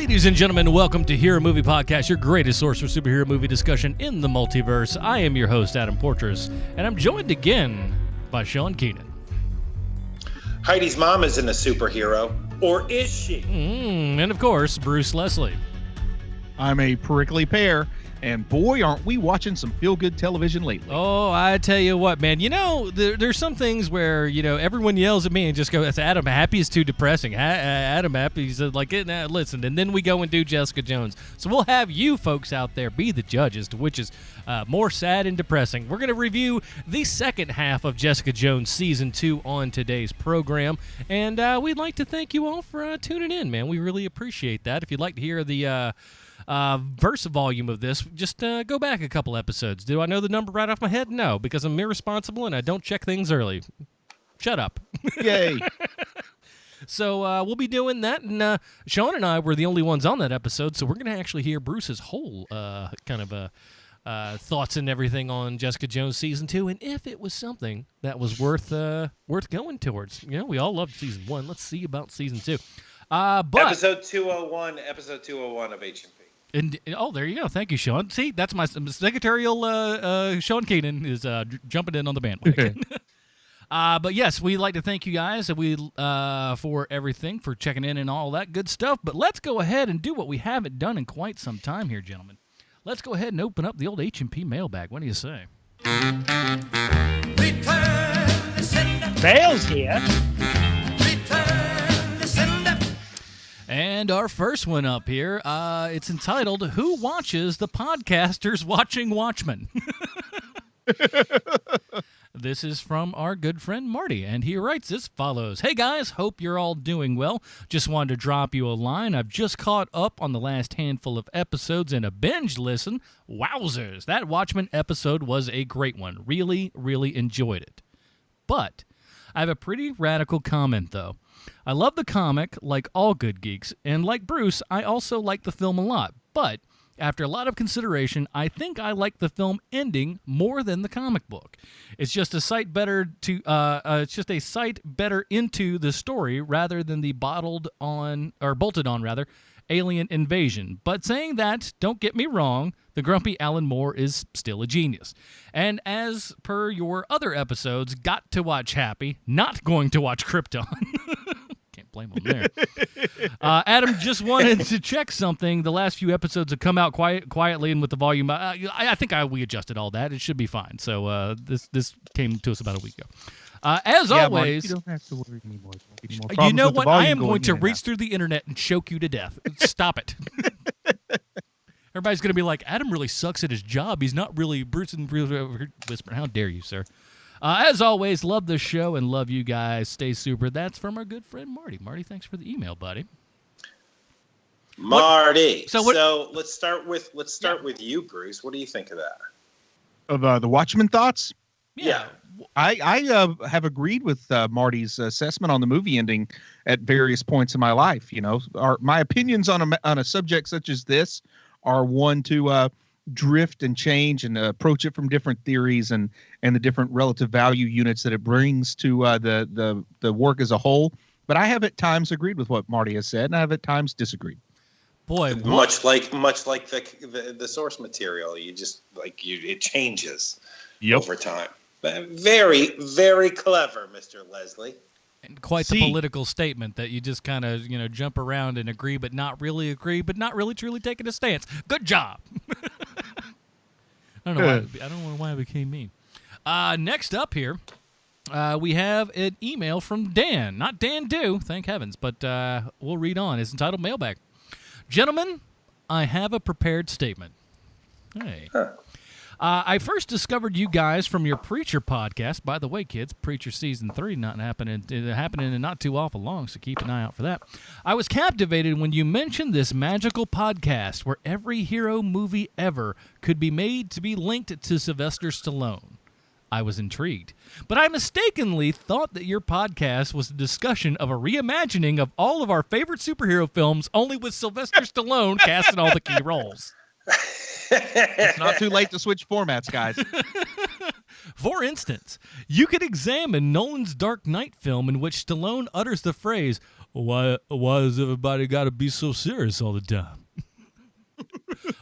Ladies and gentlemen, welcome to Hero Movie Podcast, your greatest source for superhero movie discussion in the multiverse. I am your host, Adam Portrais, and I'm joined again by Sean Keenan. Heidi's mom isn't a superhero, or is she? And of course, Bruce Leslie. I'm a prickly pear, and boy, aren't we watching some feel-good television lately. Oh, I tell you what, man. You know, there's some things where, you know, everyone yells at me and just goes, Adam, happy is too depressing. Adam, happy is like, listen, and then we go and do Jessica Jones. So we'll have you folks out there be the judges to which is more sad and depressing. We're going to review the second half of Jessica Jones Season 2 on today's program, and we'd like to thank you all for tuning in, man. We really appreciate that. If you'd like to hear the verse volume of this, just go back a couple episodes. Do I know the number right off my head? No, because I'm irresponsible and I don't check things early. Shut up. Yay. So we'll be doing that, and Sean and I were the only ones on that episode, so we're going to actually hear Bruce's whole kind of thoughts and everything on Jessica Jones Season 2, and if it was something that was worth going towards. You know, we all loved Season 1. Let's see about Season 2. But Episode 201 of HMP. And there you go. Thank you, Sean. See, that's my secretarial. Sean Keenan is jumping in on the bandwagon. But yes, we'd like to thank you guys for everything, for checking in and all that good stuff. But let's go ahead and do what we haven't done in quite some time here, gentlemen. Let's go ahead and open up the old HMP mailbag. What do you say? Bale's here. And our first one up here, it's entitled, Who Watches the Podcasters Watching Watchmen? This is from our good friend Marty, and he writes as follows. Hey guys, hope you're all doing well. Just wanted to drop you a line. I've just caught up on the last handful of episodes in a binge listen. Wowzers, that Watchmen episode was a great one. Really, really enjoyed it. But I have a pretty radical comment, though. I love the comic, like all good geeks, and like Bruce, I also like the film a lot. But after a lot of consideration, I think I like the film ending more than the comic book. It's just a sight better into the story rather than the bolted on alien invasion. But saying that, don't get me wrong, the grumpy Alan Moore is still a genius. And as per your other episodes, got to watch Happy, not going to watch Krypton. Can't blame him there. Adam just wanted to check something. The last few episodes have come out quietly and with the volume. I think we adjusted all that. It should be fine. So this came to us about a week ago. As always, Mark, you don't have to worry anymore. You know what? I am going to reach through the internet and choke you to death. Stop it. Everybody's going to be like, Adam really sucks at his job. He's not really Bruce and whispering. How dare you, sir? As always, love the show and love you guys. Stay super. That's from our good friend Marty. Marty, thanks for the email, buddy. Marty. So let's start with you, Bruce. What do you think of that? Of the Watchmen thoughts? Yeah. I have agreed with Marty's assessment on the movie ending at various points in my life. You know, my opinions on a subject such as this are one to drift and change and approach it from different theories and the different relative value units that it brings to the work as a whole. But I have at times agreed with what Marty has said, and I have at times disagreed. Boy, much like the source material, it changes over time. But very, very clever, Mr. Leslie. And quite the political statement that you just kind of, jump around and agree, but not really truly taking a stance. Good job. I don't know why I became mean. Next up here, we have an email from Dan. Not Dan Do, thank heavens, but we'll read on. It's entitled Mailbag. Gentlemen, I have a prepared statement. Hey. Huh. I first discovered you guys from your Preacher podcast. By the way, kids, Preacher Season 3 not happening in not too awful long, so keep an eye out for that. I was captivated when you mentioned this magical podcast where every hero movie ever could be made to be linked to Sylvester Stallone. I was intrigued, but I mistakenly thought that your podcast was a discussion of a reimagining of all of our favorite superhero films, only with Sylvester Stallone casting all the key roles. It's not too late to switch formats, guys. For instance, you could examine Nolan's Dark Knight film in which Stallone utters the phrase, why has everybody got to be so serious all the time?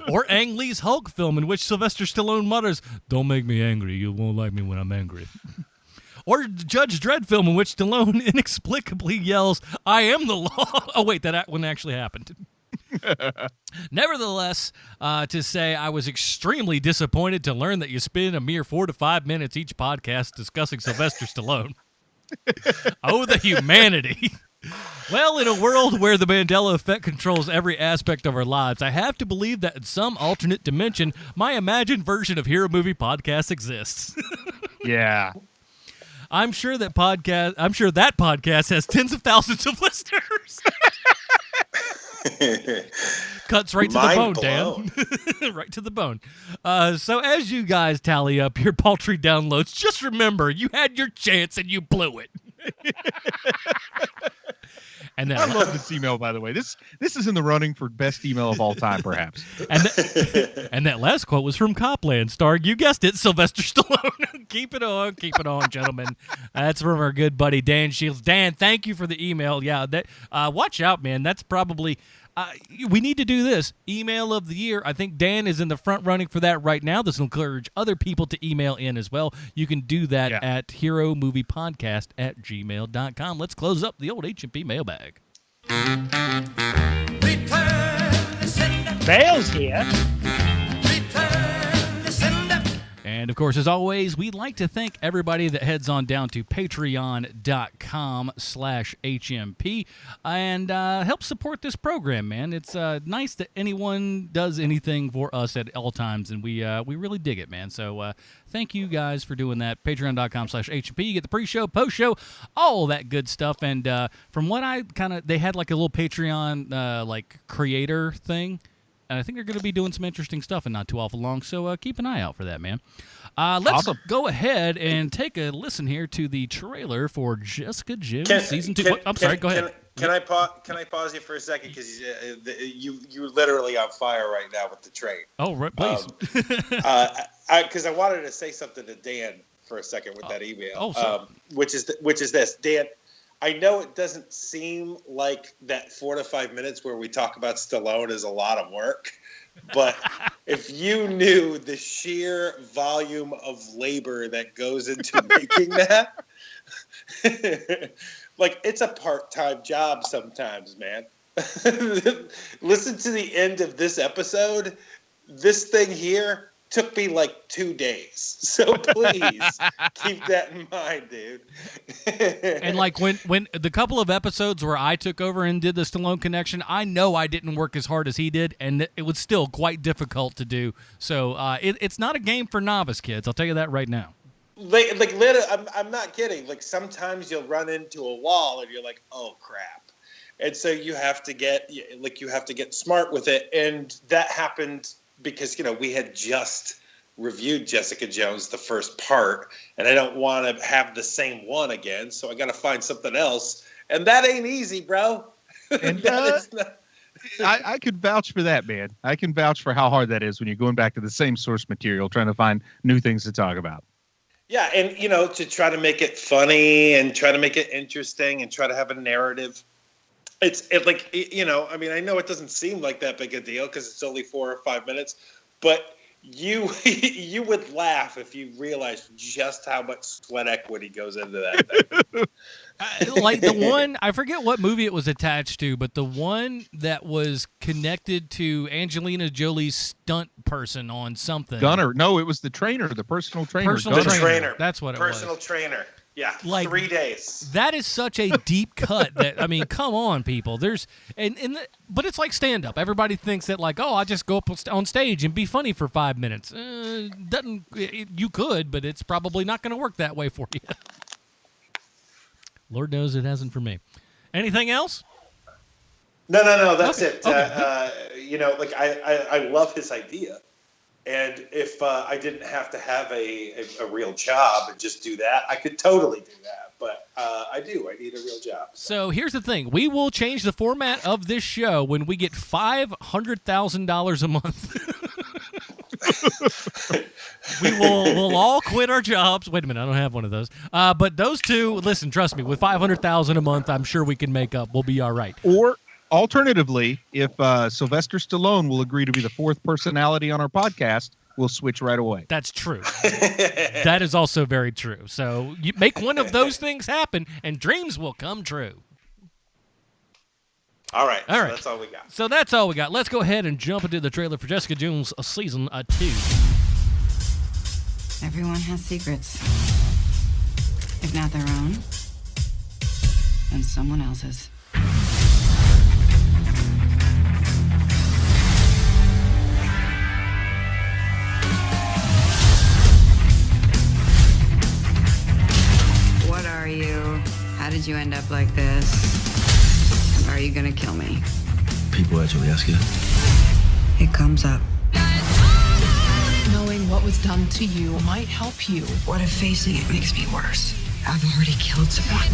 Or Ang Lee's Hulk film, in which Sylvester Stallone mutters, "Don't make me angry. You won't like me when I'm angry." Or Judge Dredd film, in which Stallone inexplicably yells, "I am the law." Oh, wait, that one actually happened. Nevertheless, to say I was extremely disappointed to learn that you spend a mere 4 to 5 minutes each podcast discussing Sylvester Stallone. Oh, the humanity. Well, in a world where the Mandela effect controls every aspect of our lives, I have to believe that in some alternate dimension, my imagined version of Hero Movie Podcast exists. Yeah. I'm sure that podcast has tens of thousands of listeners. Cuts right to the bone, Dan. Right to the bone. So as you guys tally up your paltry downloads, just remember you had your chance and you blew it. And I love this email, by the way. This is in the running for best email of all time, perhaps. And that last quote was from Copland, starring, you guessed it, Sylvester Stallone. Keep it on, gentlemen. That's from our good buddy Dan Shields. Dan, thank you for the email. Yeah, watch out, man. That's probably we need to do this. Email of the year. I think Dan is in the front running for that right now. This will encourage other people to email in as well. You can do that at heromoviepodcast@gmail.com. Let's close up the old HMP mailbag. Bale's here. And, of course, as always, we'd like to thank everybody that heads on down to patreon.com/HMP and helps support this program, man. It's nice that anyone does anything for us at all times, and we really dig it, man. So thank you guys for doing that. Patreon.com/HMP. You get the pre-show, post-show, all that good stuff. And from what they had like a little Patreon like creator thing. And I think they're going to be doing some interesting stuff and not too awful long, so keep an eye out for that, man. Let's go ahead and take a listen here to the trailer for Jessica Jones Season 2. I'm sorry, go ahead. Can I pause you for a second? Because you're literally on fire right now with the train. Oh, right, please. Because I wanted to say something to Dan for a second with that email, which is this. Dan, I know it doesn't seem like that 4 to 5 minutes where we talk about Stallone is a lot of work, but if you knew the sheer volume of labor that goes into making that, like it's a part-time job sometimes, man. Listen to the end of this episode. This thing here took me like 2 days. So please keep that in mind, dude. And like when the couple of episodes where I took over and did the Stallone connection, I know I didn't work as hard as he did, and it was still quite difficult to do. So it's not a game for novice kids. I'll tell you that right now. Like literally, I'm not kidding. Like sometimes you'll run into a wall and you're like, oh crap. And so you have to get smart with it. And that happened because, we had just reviewed Jessica Jones, the first part, and I don't want to have the same one again, so I got to find something else. And that ain't easy, bro. And I could vouch for that, man. I can vouch for how hard that is when you're going back to the same source material, trying to find new things to talk about. Yeah, and, to try to make it funny and try to make it interesting and try to have a narrative. I know it doesn't seem like that big a deal because it's only 4 or 5 minutes, but you would laugh if you realized just how much sweat equity goes into that thing. Like the one, I forget what movie it was attached to, but the one that was connected to Angelina Jolie's stunt person on something. Gunner. No, it was the trainer, the personal trainer. Personal trainer. That's what it was. Personal trainer. Yeah, like 3 days. That is such a deep cut that, I mean, come on, people. But it's like stand-up. Everybody thinks that, like, I just go up on stage and be funny for 5 minutes. You could, but it's probably not going to work that way for you. Lord knows it hasn't for me. Anything else? No, that's okay. it. Okay. I love his idea. And if I didn't have to have a real job and just do that, I could totally do that. But I do. I need a real job. So here's the thing. We will change the format of this show when we get $500,000 a month. We'll all quit our jobs. Wait a minute, I don't have one of those. But those two, listen, trust me, with $500,000 a month, I'm sure we can make up. We'll be all right. Or alternatively, if Sylvester Stallone will agree to be the fourth personality on our podcast, we'll switch right away. That's true. That is also very true. So you make one of those things happen, and dreams will come true. All right. So that's all we got. So that's all we got. Let's go ahead and jump into the trailer for Jessica Jones season 2. Everyone has secrets. If not their own, then someone else's. What are you? How did you end up like this? Are you gonna kill me? People actually ask you. It comes up. Knowing what was done to you might help you. What if facing it makes me worse? I've already killed someone.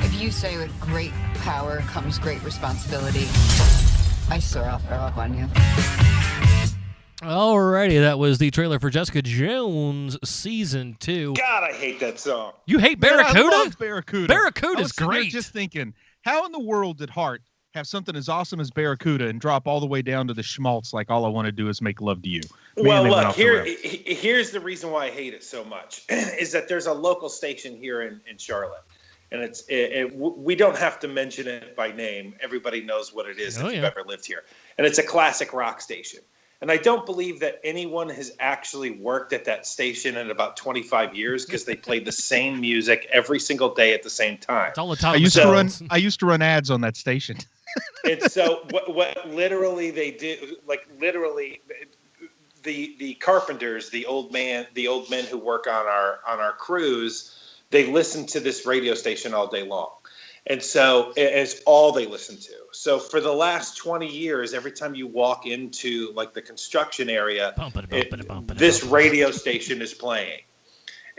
If you say with great power comes great responsibility, I swear I'll throw up on you. Alrighty, that was the trailer for Jessica Jones season 2. God, I hate that song. You hate Barracuda? Man, I love Barracuda. Barracuda's I was great. just thinking, how in the world did Hart have something as awesome as Barracuda and drop all the way down to the schmaltz like all I want to do is make love to you? Man, Well, they went look, off the rails. here's the reason why I hate it so much is that there's a local station here in Charlotte. And we don't have to mention it by name. Everybody knows what it is if you've ever lived here. And it's a classic rock station. And I don't believe that anyone has actually worked at that station in about 25 years because they played the same music every single day at the same time. It's all the time. I used to run ads on that station. And so what literally they do, like literally the carpenters, the old men who work on our crews, they listen to this radio station all day long. And so it's all they listen to. So for the last 20 years, every time you walk into like the construction area, this radio station is playing.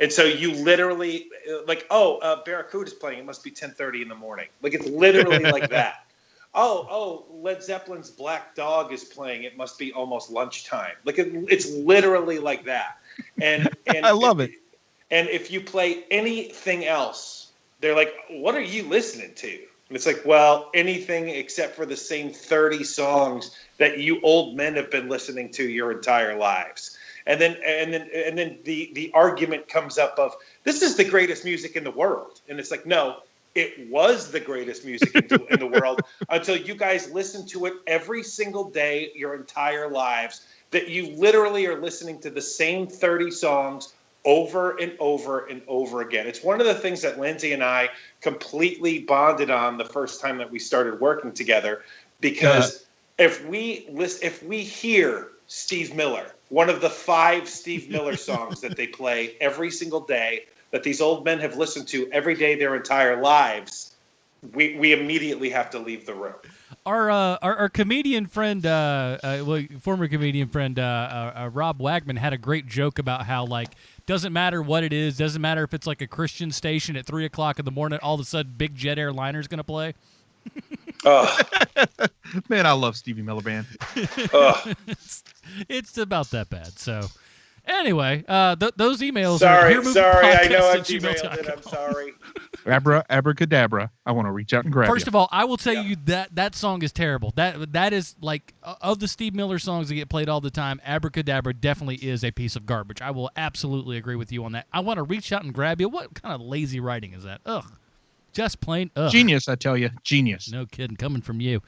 And so you literally like, Barracuda's playing. It must be 10:30 in the morning. Like it's literally like that. Oh, Led Zeppelin's Black Dog is playing. It must be almost lunchtime. Like it's literally like that. And I love it. And if you play anything else, they're like, what are you listening to? And it's like, well, anything except for the same 30 songs that you old men have been listening to your entire lives. And then the argument comes up of this is the greatest music in the world. And it's like, no, it was the greatest music in the world until you guys listen to it every single day your entire lives, that you literally are listening to the same 30 songs over and over and over again. It's one of the things that Lindsay and I completely bonded on the first time that we started working together, because if we hear Steve Miller, one of the 5 Steve Miller songs that they play every single day, that these old men have listened to every day their entire lives, we immediately have to leave the room. Our comedian friend, former comedian friend, Rob Wagman had a great joke about how, like, doesn't matter what it is, doesn't matter if it's like a Christian station at 3 o'clock in the morning, all of a sudden Big Jet Airliner's going to play. Man, I love Stevie Miller Band. It's about that bad. So anyway, those emails. Sorry, I know I've emailed it. I'm sorry. Abracadabra. I want to reach out and grab First you. of all, I will tell you that song is terrible. That is like of the Steve Miller songs that get played all the time, Abracadabra definitely is a piece of garbage. I will absolutely agree with you on that. I want to reach out and grab you. What kind of lazy writing is that? Ugh. Just plain ugh. Genius, I tell you. Genius. No kidding, coming from you.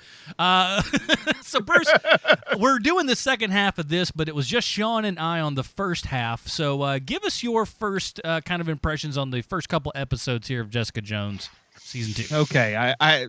So, Bruce, we're doing the second half of this, but it was just Sean and I on the first half. So give us your first kind of impressions on the first couple episodes here of Jessica Jones season 2. Okay. I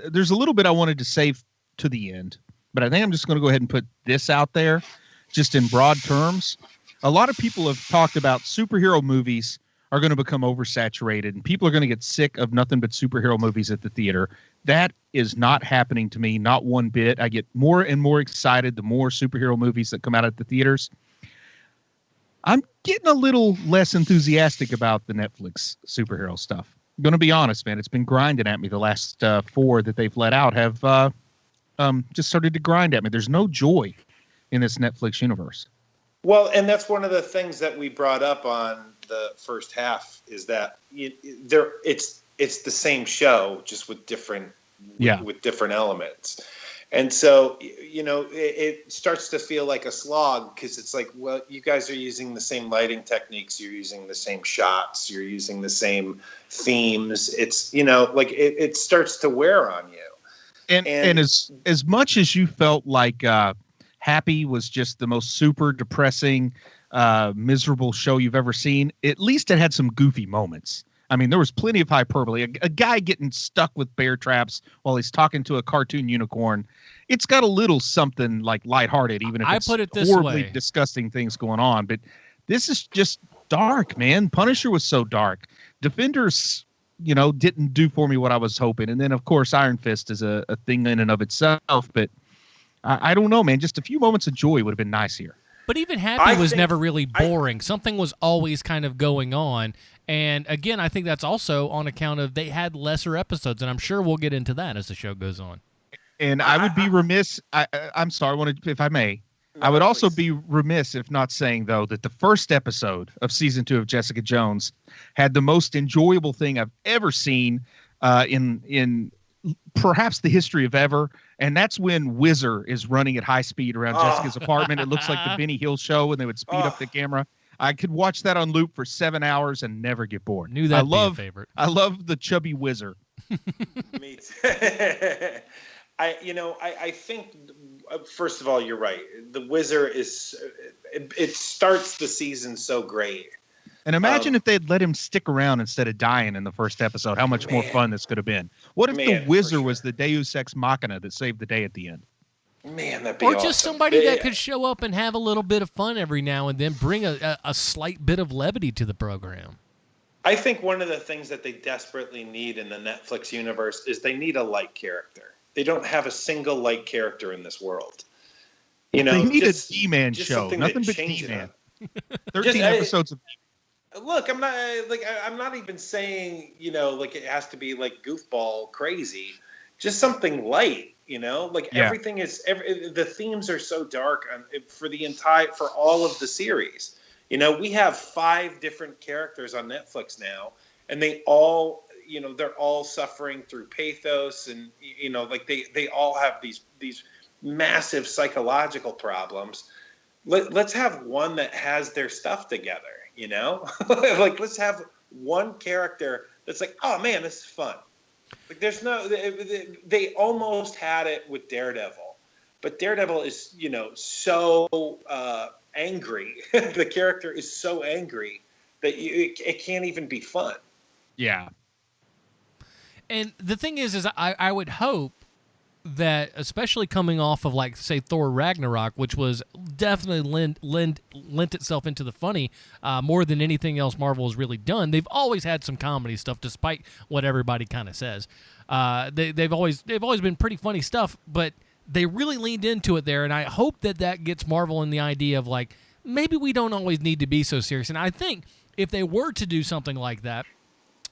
there's a little bit I wanted to save to the end, but I think I'm just going to go ahead and put this out there just in broad terms. A lot of people have talked about superhero movies are going to become oversaturated and people are going to get sick of nothing but superhero movies at the theater. That is not happening to me, not one bit. I get more and more excited the more superhero movies that come out at the theaters. I'm getting a little less enthusiastic about the Netflix superhero stuff. I'm going to be honest, man. It's been grinding at me. The last 4 that they've let out have just started to grind at me. There's no joy in this Netflix universe. Well, and that's one of the things that we brought up on the first half is that it's the same show, just with different elements. And so, it starts to feel like a slog because it's like, well, you guys are using the same lighting techniques. You're using the same shots. You're using the same themes. It's, it starts to wear on you. And as much as you felt like Happy was just the most super depressing, miserable show you've ever seen, at least it had some goofy moments. I mean, there was plenty of hyperbole. A guy getting stuck with bear traps while he's talking to a cartoon unicorn. It's got a little something like lighthearted, even if it's horribly disgusting things going on. But this is just dark, man. Punisher was so dark. Defenders, didn't do for me what I was hoping. And then, of course, Iron Fist is a thing in and of itself. But I don't know, man. Just a few moments of joy would have been nice here. But even Happy was never really boring. Something was always kind of going on. And again, I think that's also on account of they had lesser episodes, and I'm sure we'll get into that as the show goes on. And I would be remiss. I'm sorry, if I may. I would also be remiss if not saying, though, that the first episode of season 2 of Jessica Jones had the most enjoyable thing I've ever seen in perhaps the history of ever. And that's when Whizzer is running at high speed around Jessica's apartment. It looks like the Benny Hill show, and they would speed up the camera. I could watch that on loop for 7 hours and never get bored. Knew that'd be a favorite. I love the Chubby Wizard. Me too. I think, first of all, you're right. The Wizard it starts the season so great. And imagine if they'd let him stick around instead of dying in the first episode, how much more fun this could have been. What if the Wizard was the Deus Ex Machina that saved the day at the end? Man, that'd be Or awesome. just somebody that could show up and have a little bit of fun every now and then, bring a slight bit of levity to the program. I think one of the things that they desperately need in the Netflix universe is they need a light character. They don't have a single light character in this world. They need a D-Man show. Nothing but D-Man. 13 episodes of Look, I'm not even saying, it has to be like goofball crazy. Just something light. Everything is the themes are so dark for all of the series. We have 5 different characters on Netflix now, and they all, they're all suffering through pathos, and they all have these massive psychological problems. Let's have one that has their stuff together. Let's have one character that's like, oh man, this is fun. Like they almost had it with Daredevil, but Daredevil is, so angry. The character is so angry that it can't even be fun. Yeah. And the thing is I would hope that, especially coming off of, like, say, Thor Ragnarok, which was definitely lent itself into the funny more than anything else Marvel has really done. They've always had some comedy stuff, despite what everybody kind of says. They've always been pretty funny stuff, but they really leaned into it there, and I hope that gets Marvel in the idea of, like, maybe we don't always need to be so serious. And I think if they were to do something like that,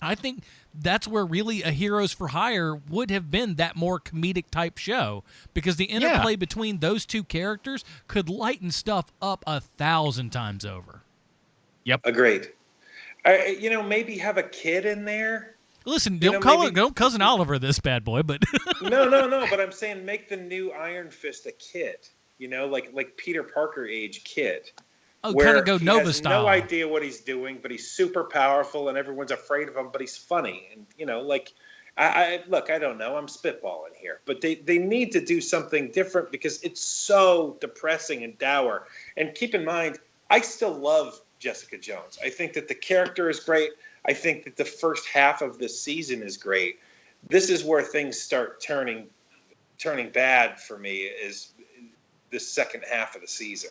I think that's where really a Heroes for Hire would have been that more comedic type show, because the interplay between those two characters could lighten stuff up 1,000 times over. Yep. Agreed. Maybe have a kid in there. Listen, don't Cousin Oliver this bad boy, but No. But I'm saying make the new Iron Fist a kid. Like Peter Parker age kid. Oh, kind of go Nova has style. No idea what he's doing, but he's super powerful, and everyone's afraid of him. But he's funny, and I don't know. I'm spitballing here, but they need to do something different because it's so depressing and dour. And keep in mind, I still love Jessica Jones. I think that the character is great. I think that the first half of this season is great. This is where things start turning bad for me. Is the second half of the season.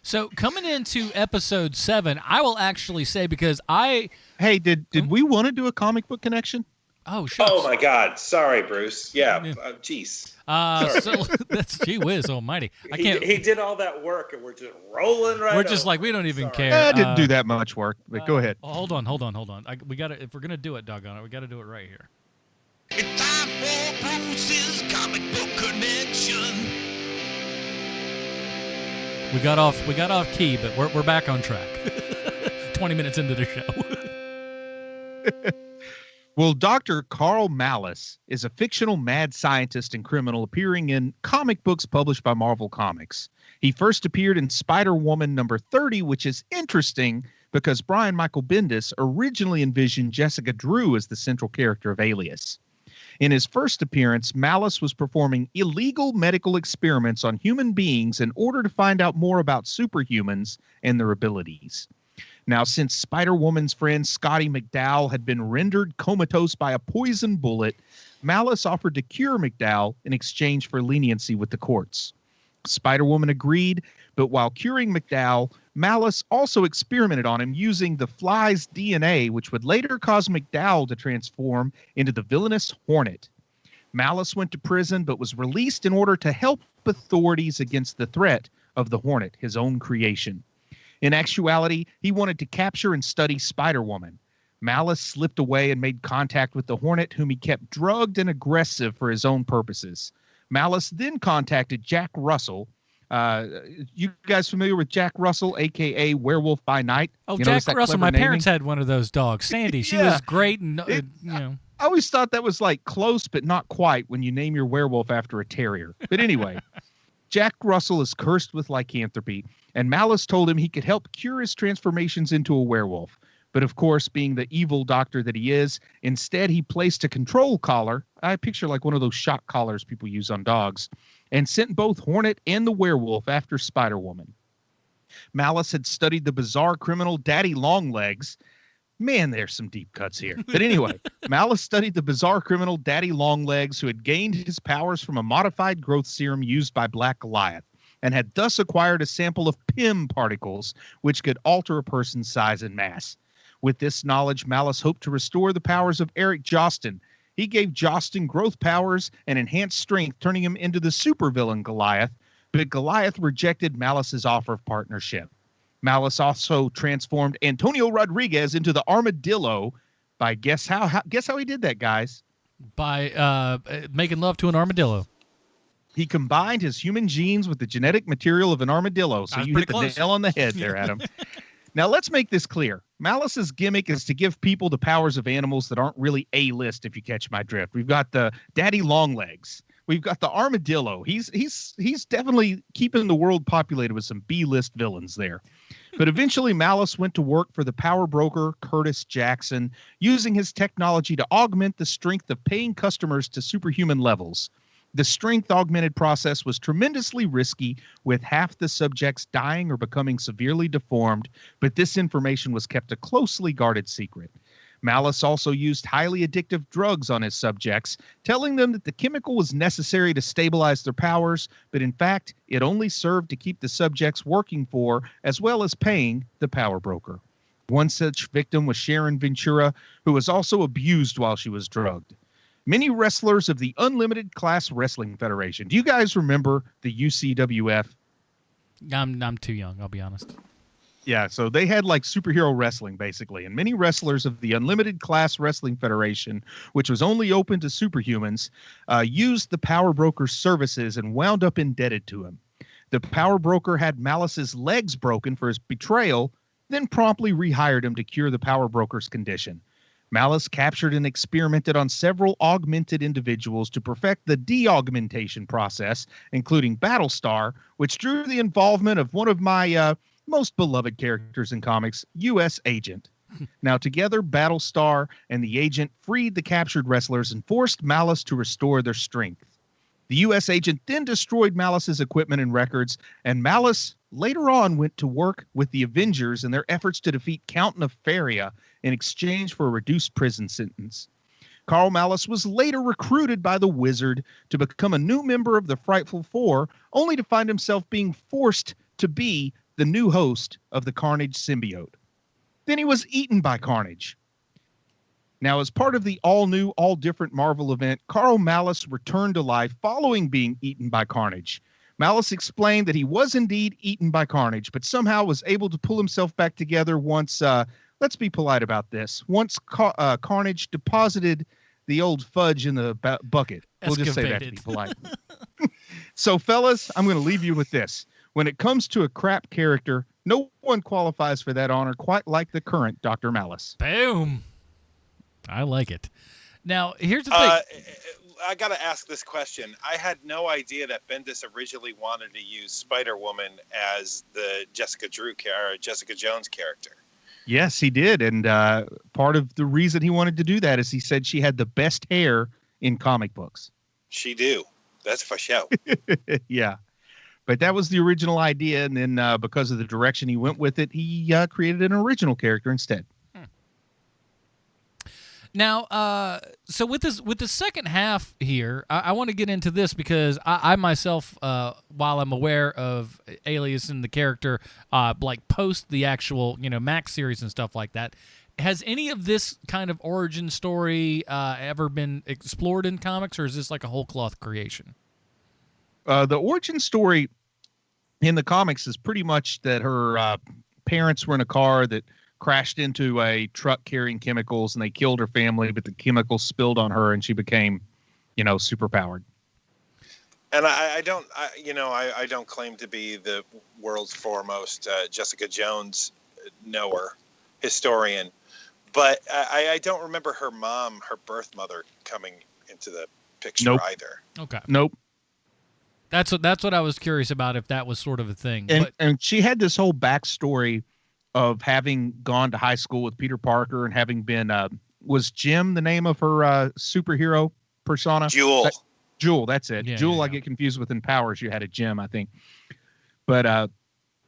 So coming into episode 7, I will actually say, because did we want to do a comic book connection? Oh, shucks. Oh my God! Sorry, Bruce. Yeah. Jeez. So that's gee whiz almighty. I can't. He did all that work, and we're just rolling right. We're just over. like we don't even Sorry. care. I didn't do that much work, but go ahead. Hold on. We got to if we're gonna do it, doggone it, we got to do it right here. It's time for Bruce's comic book connection. We got off key, but we're back on track. 20 minutes into the show. Well, Dr. Carl Malice is a fictional mad scientist and criminal appearing in comic books published by Marvel Comics. He first appeared in Spider-Woman number 30, which is interesting because Brian Michael Bendis originally envisioned Jessica Drew as the central character of Alias. In his first appearance, Malice was performing illegal medical experiments on human beings in order to find out more about superhumans and their abilities. Now, since Spider-Woman's friend Scotty McDowell had been rendered comatose by a poison bullet, Malice offered to cure McDowell in exchange for leniency with the courts. Spider-Woman agreed, but while curing McDowell, Malice also experimented on him using the fly's DNA, which would later cause McDowell to transform into the villainous Hornet. Malice went to prison, but was released in order to help authorities against the threat of the Hornet, his own creation. In actuality, he wanted to capture and study Spider-Woman. Malice slipped away and made contact with the Hornet, whom he kept drugged and aggressive for his own purposes. Malice then contacted Jack Russell. You guys familiar with Jack Russell, a.k.a. Werewolf by Night? Oh, you Jack Russell. My parents had one of those dogs. Sandy. She was great. And, I always thought that was like close, but not quite when you name your werewolf after a terrier. But anyway, Jack Russell is cursed with lycanthropy, and Malice told him he could help cure his transformations into a werewolf. But of course, being the evil doctor that he is, instead he placed a control collar, I picture like one of those shock collars people use on dogs, and sent both Hornet and the werewolf after Spider-Woman. Malice had studied the bizarre criminal Daddy Longlegs. Man, there's some deep cuts here. But anyway, Malice studied the bizarre criminal Daddy Longlegs, who had gained his powers from a modified growth serum used by Black Goliath, and had thus acquired a sample of PIM particles, which could alter a person's size and mass. With this knowledge, Malice hoped to restore the powers of Eric Jostin. He gave Jostin growth powers and enhanced strength, turning him into the supervillain Goliath, but Goliath rejected Malice's offer of partnership. Malice also transformed Antonio Rodriguez into the Armadillo by guess how he did that, guys? By making love to an armadillo. He combined his human genes with the genetic material of an armadillo. So you hit the nail on the head there, Adam. Now, let's make this clear. Malice's gimmick is to give people the powers of animals that aren't really A-list, if you catch my drift. We've got the Daddy Longlegs. We've got the Armadillo. He's definitely keeping the world populated with some B-list villains there. But eventually, Malice went to work for the power broker Curtis Jackson, using his technology to augment the strength of paying customers to superhuman levels. The strength-augmented process was tremendously risky, with half the subjects dying or becoming severely deformed, but this information was kept a closely guarded secret. Malice also used highly addictive drugs on his subjects, telling them that the chemical was necessary to stabilize their powers, but in fact, it only served to keep the subjects working for, as well as paying, the power broker. One such victim was Sharon Ventura, who was also abused while she was drugged. Many wrestlers of the Unlimited Class Wrestling Federation. Do you guys remember the UCWF? I'm too young, I'll be honest. Yeah, so they had like superhero wrestling, basically. And many wrestlers of the Unlimited Class Wrestling Federation, which was only open to superhumans, used the power broker's services and wound up indebted to him. The power broker had Malice's legs broken for his betrayal, then promptly rehired him to cure the power broker's condition. Malice captured and experimented on several augmented individuals to perfect the de-augmentation process, including Battlestar, which drew the involvement of one of my most beloved characters in comics, U.S. Agent. Now, together, Battlestar and the Agent freed the captured wrestlers and forced Malice to restore their strength. The U.S. Agent then destroyed Malice's equipment and records, and Malice later on went to work with the Avengers in their efforts to defeat Count Nefaria in exchange for a reduced prison sentence. Carl Malice was later recruited by the Wizard to become a new member of the Frightful Four, only to find himself being forced to be the new host of the Carnage symbiote. Then he was eaten by Carnage. Now, as part of the all-new, all-different Marvel event, Carl Malice returned to life following being eaten by Carnage. Malice explained that he was indeed eaten by Carnage, but somehow was able to pull himself back together once, let's be polite about this, once Carnage deposited the old fudge in the bucket. We'll just say that to be polite. So, fellas, I'm going to leave you with this. When it comes to a crap character, no one qualifies for that honor quite like the current Dr. Malice. Boom. I like it. Now, here's the thing. I got to ask this question. I had no idea that Bendis originally wanted to use Spider-Woman as the Jessica Jones character. Yes, he did. And part of the reason he wanted to do that is he said she had the best hair in comic books. She do. That's for sure. Yeah. But that was the original idea. And then because of the direction he went with it, he created an original character instead. Now, so with the second half here, I want to get into this because I myself, while I'm aware of Alias and the character, like post the actual, Max series and stuff like that, has any of this kind of origin story ever been explored in comics, or is this like a whole cloth creation? The origin story in the comics is pretty much that her parents were in a car that crashed into a truck carrying chemicals, and they killed her family, but the chemicals spilled on her and she became, super powered. And I don't claim to be the world's foremost Jessica Jones historian, but I don't remember her birth mother coming into the picture either. Okay. Nope. That's what I was curious about, if that was sort of a thing. And she had this whole backstory of having gone to high school with Peter Parker and having been, was Jim the name of her superhero persona? Jewel. Jewel, that's it. Yeah, Jewel, yeah. I get confused with in Powers. You had a Jim, I think. But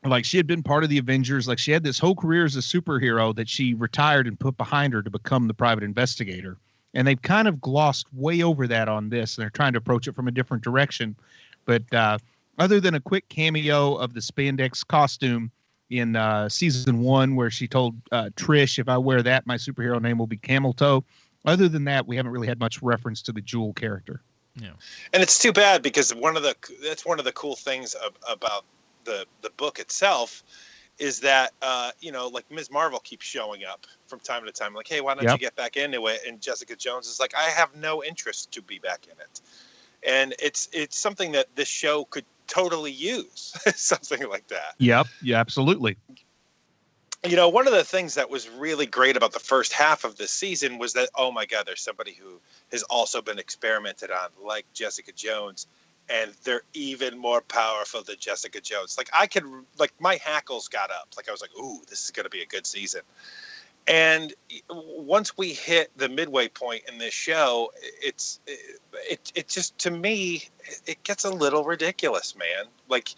like she had been part of the Avengers. Like she had this whole career as a superhero that she retired and put behind her to become the private investigator. And they've kind of glossed way over that on this. And they're trying to approach it from a different direction. But other than a quick cameo of the spandex costume in season 1, where she told Trish, if I wear that, my superhero name will be Camel Toe. Other than that, we haven't really had much reference to the Jewel character. Yeah. And it's too bad, because that's one of the cool things about the book itself is that, like Ms. Marvel keeps showing up from time to time. Like, hey, why don't you get back into it? And Jessica Jones is like, I have no interest to be back in it. And it's something that this show could totally use, something like that. Yep. Yeah, absolutely. One of the things that was really great about the first half of this season was that, oh my God, there's somebody who has also been experimented on, like Jessica Jones, and they're even more powerful than Jessica Jones. Like my hackles got up. Like I was like, ooh, this is going to be a good season. And once we hit the midway point in this show, it just, to me, it gets a little ridiculous, man. Like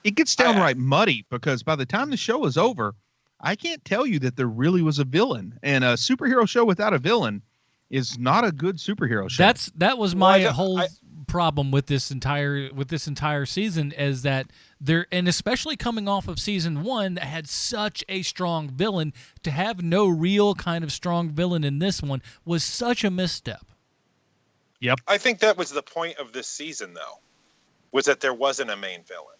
it gets downright muddy, because by the time the show is over, I can't tell you that there really was a villain, and a superhero show without a villain is not a good superhero show. That was my whole problem with this entire season, is that there, and especially coming off of season 1 that had such a strong villain, to have no real kind of strong villain in this one was such a misstep. Yep. I think that was the point of this season, though, was that there wasn't a main villain.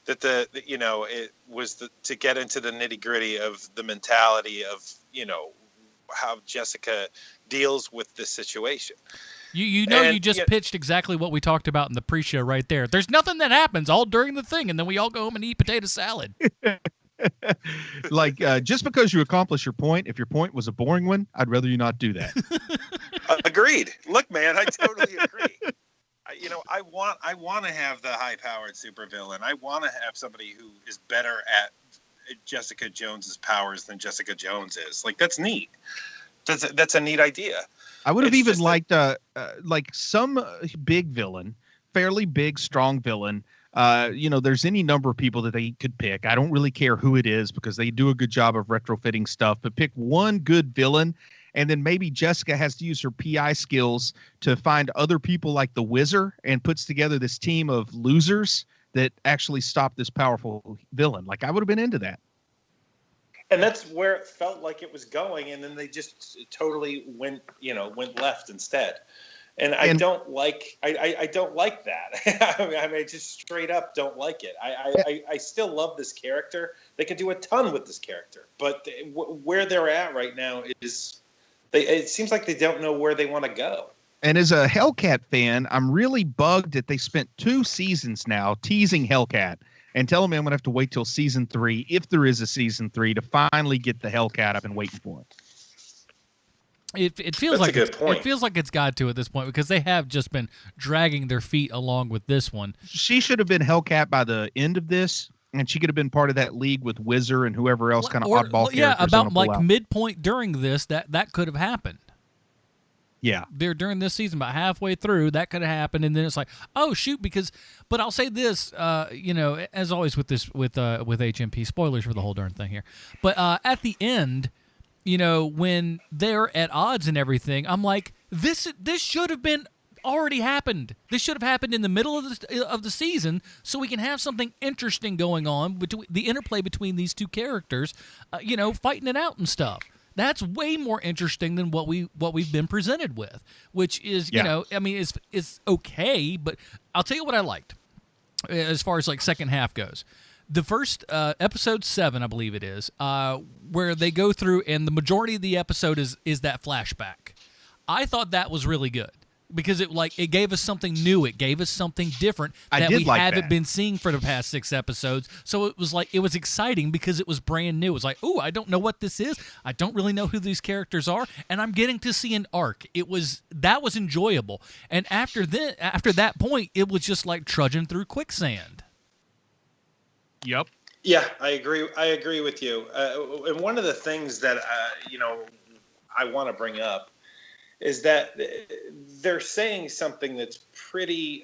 That it was to get into the nitty gritty of the mentality of, how Jessica deals with this situation. You just pitched exactly what we talked about in the pre-show right there. There's nothing that happens all during the thing, and then we all go home and eat potato salad. Like, just because you accomplish your point, if your point was a boring one, I'd rather you not do that. Agreed. Look, man, I totally agree. I want to have the high-powered supervillain. I want to have somebody who is better at Jessica Jones's powers than Jessica Jones is. Like, that's neat. That's a neat idea. I would have even liked like some big villain, fairly big, strong villain. There's any number of people that they could pick. I don't really care who it is, because they do a good job of retrofitting stuff, but pick one good villain. And then maybe Jessica has to use her PI skills to find other people like the Wizard, and puts together this team of losers that actually stop this powerful villain. Like, I would have been into that. And that's where it felt like it was going, and then they just totally went left instead. And I don't like I don't like that. I mean, I just straight up don't like it. I still love this character. They could do a ton with this character, but where they're at right now is it seems like they don't know where they want to go. And as a Hellcat fan, I'm really bugged that they spent 2 seasons now teasing Hellcat and telling me I'm going to have to wait till season 3, if there is a season 3, to finally get the Hellcat. I've been waiting for it. It feels like it feels like it's got to at this point, because they have just been dragging their feet along with this one. She should have been Hellcat by the end of this, and she could have been part of that league with Wizard and whoever else kind of oddball characters. Yeah, about like midpoint during this, that could have happened. Yeah, there during this season, about halfway through, that could have happened, and then it's like, oh shoot, but I'll say this, as always with HMP, spoilers for the whole darn thing here, but at the end, when they're at odds and everything, I'm like, this should have been already happened. This should have happened in the middle of the season, so we can have something interesting going on between the interplay between these two characters, fighting it out and stuff. That's way more interesting than what we've been presented with, which is, it's okay, but I'll tell you what I liked as far as like second half goes. The first episode 7, I believe it is, where they go through, and the majority of the episode is that flashback. I thought that was really good, because it gave us something new. It gave us something different that we haven't been seeing for the past 6 episodes. So it was exciting because it was brand new. It was like, ooh, I don't know what this is. I don't really know who these characters are, and I'm getting to see an arc. That was enjoyable. And after that point, it was just like trudging through quicksand. Yep. Yeah, I agree. I agree with you. And one of the things that I want to bring up is that they're saying something that's pretty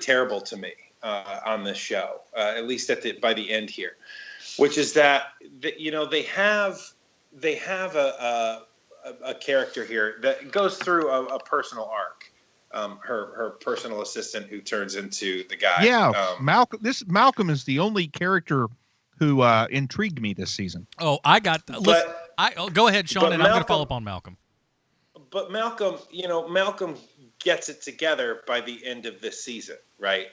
terrible to me on this show, at least by the end here, which is that they have a character here that goes through a personal arc. Her personal assistant who turns into the guy. Yeah, Malcolm is the only character who intrigued me this season. Oh, go ahead, Sean, and I'm going to follow up on Malcolm. But Malcolm gets it together by the end of this season, right?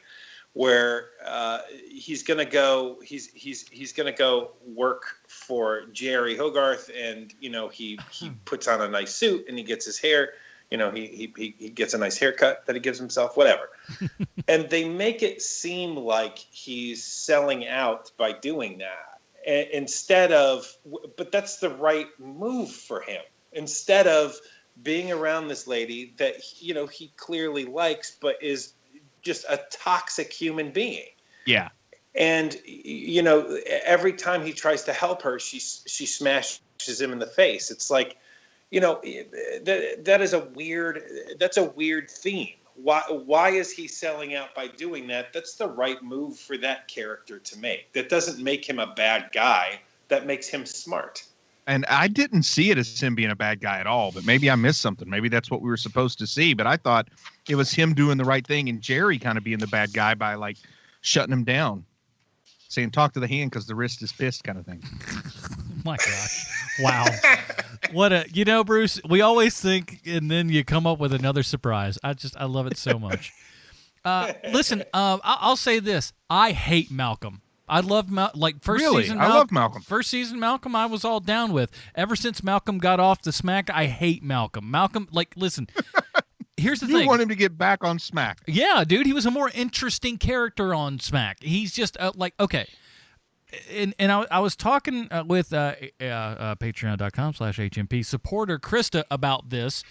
Where he's going to go work for Jerry Hogarth, and he puts on a nice suit and he gets his hair. He gets a nice haircut that he gives himself, whatever. And they make it seem like he's selling out by doing that. But that's the right move for him. Instead of being around this lady that, he clearly likes, but is just a toxic human being. Yeah. And, every time he tries to help her, she smashes him in the face. It's like, that's a weird theme. Why is he selling out by doing that? That's the right move for that character to make. That doesn't make him a bad guy. That makes him smart. And I didn't see it as him being a bad guy at all, but maybe I missed something. Maybe that's what we were supposed to see, but I thought it was him doing the right thing and Jerry kind of being the bad guy by like shutting him down, saying talk to the hand because the wrist is pissed kind of thing. My gosh. Wow. Bruce, we always think, and then you come up with another surprise. I love it so much. Listen, I'll say this. I hate Malcolm. I love first season. I love Malcolm. First season Malcolm, I was all down with. Ever since Malcolm got off the Smack, I hate Malcolm. Malcolm, listen. Here's the thing. You want him to get back on Smack? Yeah, dude. He was a more interesting character on Smack. He's just okay. And I was talking with patreon.com/HMP supporter Krista about this,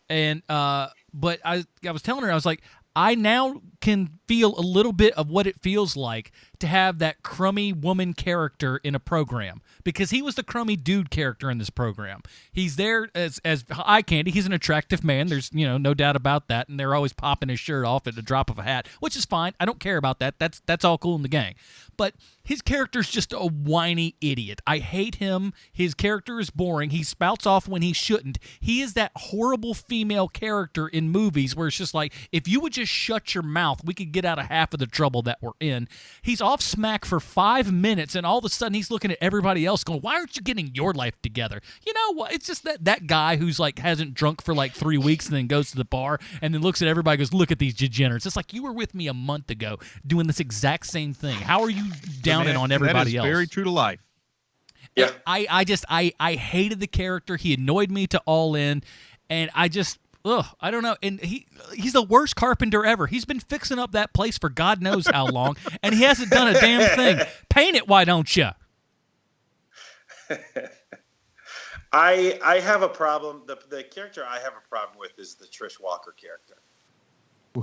and but I was telling her, I was like, I now can feel a little bit of what it feels like to have that crummy woman character in a program, because he was the crummy dude character in this program. He's there as eye candy. He's an attractive man. There's no doubt about that, and they're always popping his shirt off at the drop of a hat, which is fine. I don't care about that. That's all cool in the gang. But his character's just a whiny idiot. I hate him. His character is boring. He spouts off when he shouldn't. He is that horrible female character in movies where it's just like, if you would just shut your mouth, we could get out of half of the trouble that we're in. He's off smack for 5 minutes, and all of a sudden he's looking at everybody else going, why aren't you getting your life together? You know what? It's just that guy who's like hasn't drunk for like 3 weeks and then goes to the bar and then looks at everybody and goes, look at these degenerates. It's like you were with me a month ago doing this exact same thing. How are you downing on everybody else? That is very true to life. Yeah. I hated the character. He annoyed me to all in, and I don't know. And he's the worst carpenter ever. He's been fixing up that place for God knows how long, and he hasn't done a damn thing. Paint it, why don't you? I have a problem. The character I have a problem with is the Trish Walker character,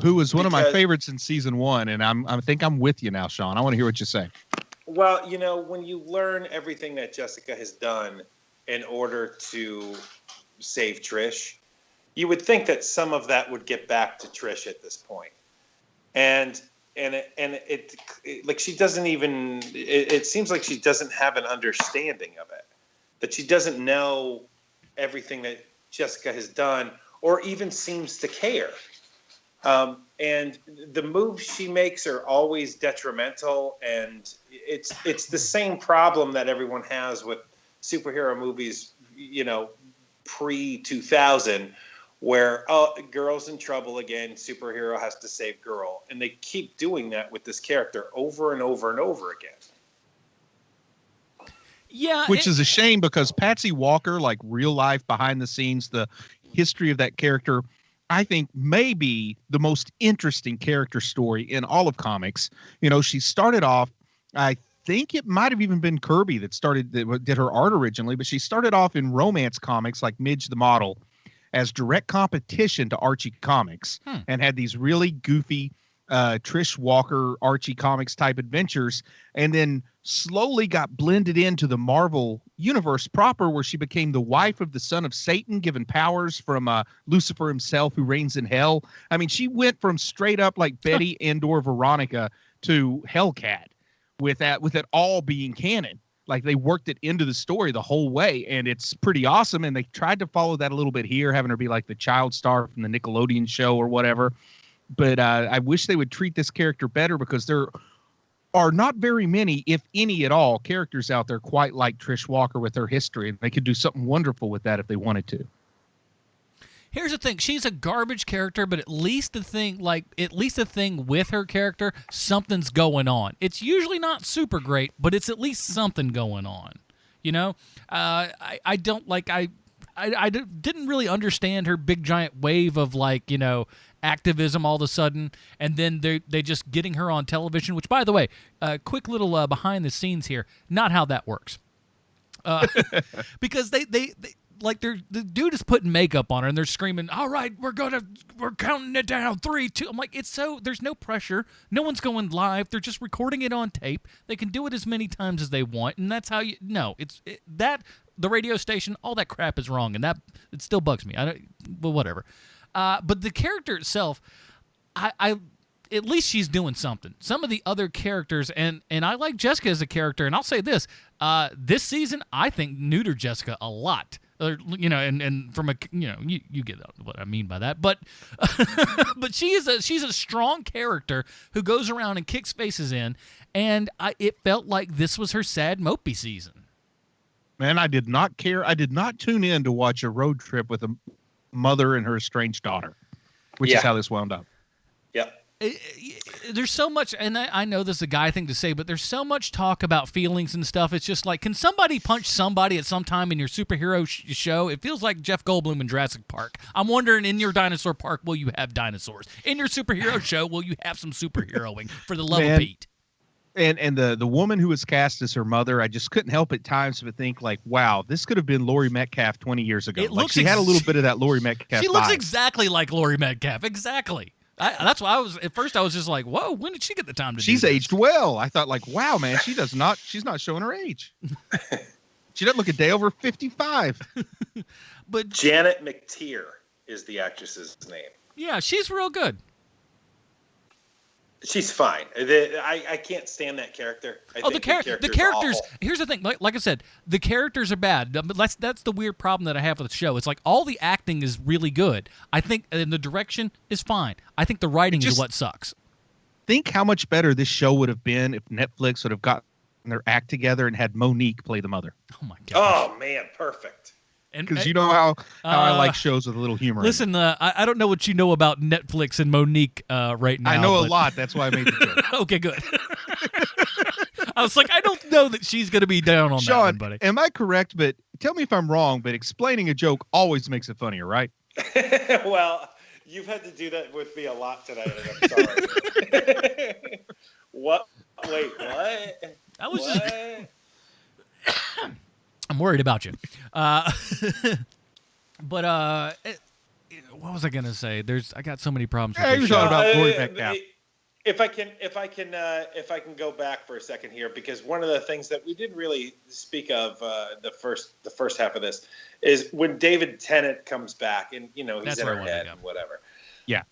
who was one of my favorites in season 1, and I think I'm with you now, Sean. I want to hear what you say. Well, you know, when you learn everything that Jessica has done in order to save Trish, you would think that some of that would get back to Trish at this point. And it like she doesn't even it seems like she doesn't have an understanding of it. That she doesn't know everything that Jessica has done or even seems to care. And the moves she makes are always detrimental, and it's the same problem that everyone has with superhero movies, you know, pre-2000, where girl's in trouble again, superhero has to save girl, and they keep doing that with this character over and over and over again. Yeah, which is a shame because Patsy Walker, like real life behind the scenes, the history of that character, I think may be the most interesting character story in all of comics. You know, she started off, I think it might have even been Kirby that did her art originally, but she started off in romance comics like Midge the Model as direct competition to Archie Comics and had these really goofy Trish Walker Archie Comics type adventures, and then slowly got blended into the Marvel universe proper, where she became the wife of the son of Satan, given powers from Lucifer himself, who reigns in hell. I mean, she went from straight up like Betty and/or Veronica to Hellcat, with it all being canon. Like, they worked it into the story the whole way, and it's pretty awesome. And they tried to follow that a little bit here, having her be like the child star from the Nickelodeon show or whatever. But I wish they would treat this character better, because there are not very many, if any at all, characters out there quite like Trish Walker with her history. And they could do something wonderful with that if they wanted to. Here's the thing. She's a garbage character, but at least the thing with her character, something's going on. It's usually not super great, but it's at least something going on. You know? I didn't really understand her big giant wave of, like, you know, activism all of a sudden, and then they just getting her on television, which, by the way, quick little behind the scenes here, not how that works. Because they the dude is putting makeup on her, and they're screaming, all right, we're counting it down, 3, 2. I'm like, there's no pressure. No one's going live. They're just recording it on tape. They can do it as many times as they want, and that's how the radio station, all that crap is wrong, and it still bugs me. Well, whatever. But the character itself, I at least she's doing something. Some of the other characters, and I like Jessica as a character, and I'll say this: this season, I think neutered Jessica a lot. You know, and from a, you know, you get what I mean by that, but but she's a strong character who goes around and kicks faces in, and it felt like this was her sad mopey season. Man, I did not care. I did not tune in to watch a road trip with a mother and her estranged daughter, which is how this wound up. Yeah. There's so much, and I know this is a guy thing to say, but there's so much talk about feelings and stuff. It's just like, can somebody punch somebody at some time in your superhero show? It feels like Jeff Goldblum in Jurassic Park. I'm wondering, in your dinosaur park, will you have dinosaurs? In your superhero show, will you have some superheroing, for the love of Pete? And the woman who was cast as her mother, I just couldn't help at times but think, like, wow, this could have been Laurie Metcalf 20 years ago. Like, she had a little bit of that Laurie Metcalf She looks vibe. exactly like Laurie Metcalf. Exactly. That's why at first I was just like, whoa, when did she get the time to do this? She's aged well. I thought, like, wow, man, she's not showing her age. She doesn't look a day over 55. But Janet McTeer is the actress's name. Yeah, she's real good. She's fine. I can't stand that character. The characters. Awful. Here's the thing. Like I said, the characters are bad. But that's the weird problem that I have with the show. It's like all the acting is really good. I think, and the direction is fine. I think the writing is what sucks. think how much better this show would have been if Netflix would have gotten their act together and had Monique play the mother. Oh my god! Oh man, perfect. Because you know how I like shows with a little humor. Listen, I don't know what you know about Netflix and Monique right now. I know a lot. That's why I made the joke. Okay, good. I was like, I don't know that she's going to be down on Sean, that one, buddy. Am I correct? But tell me if I'm wrong, but explaining a joke always makes it funnier, right? Well, you've had to do that with me a lot tonight, and I'm sorry. What? Wait, what? I was what? just... I'm worried about you. But what was I gonna say? I got so many problems with Yeah, this you're talking show. about Lori Metcalf. If I can go back for a second here, because one of the things that we didn't really speak of the first half of this is when David Tennant comes back, and he's That's in where her I wanted to head go. and whatever. Yeah.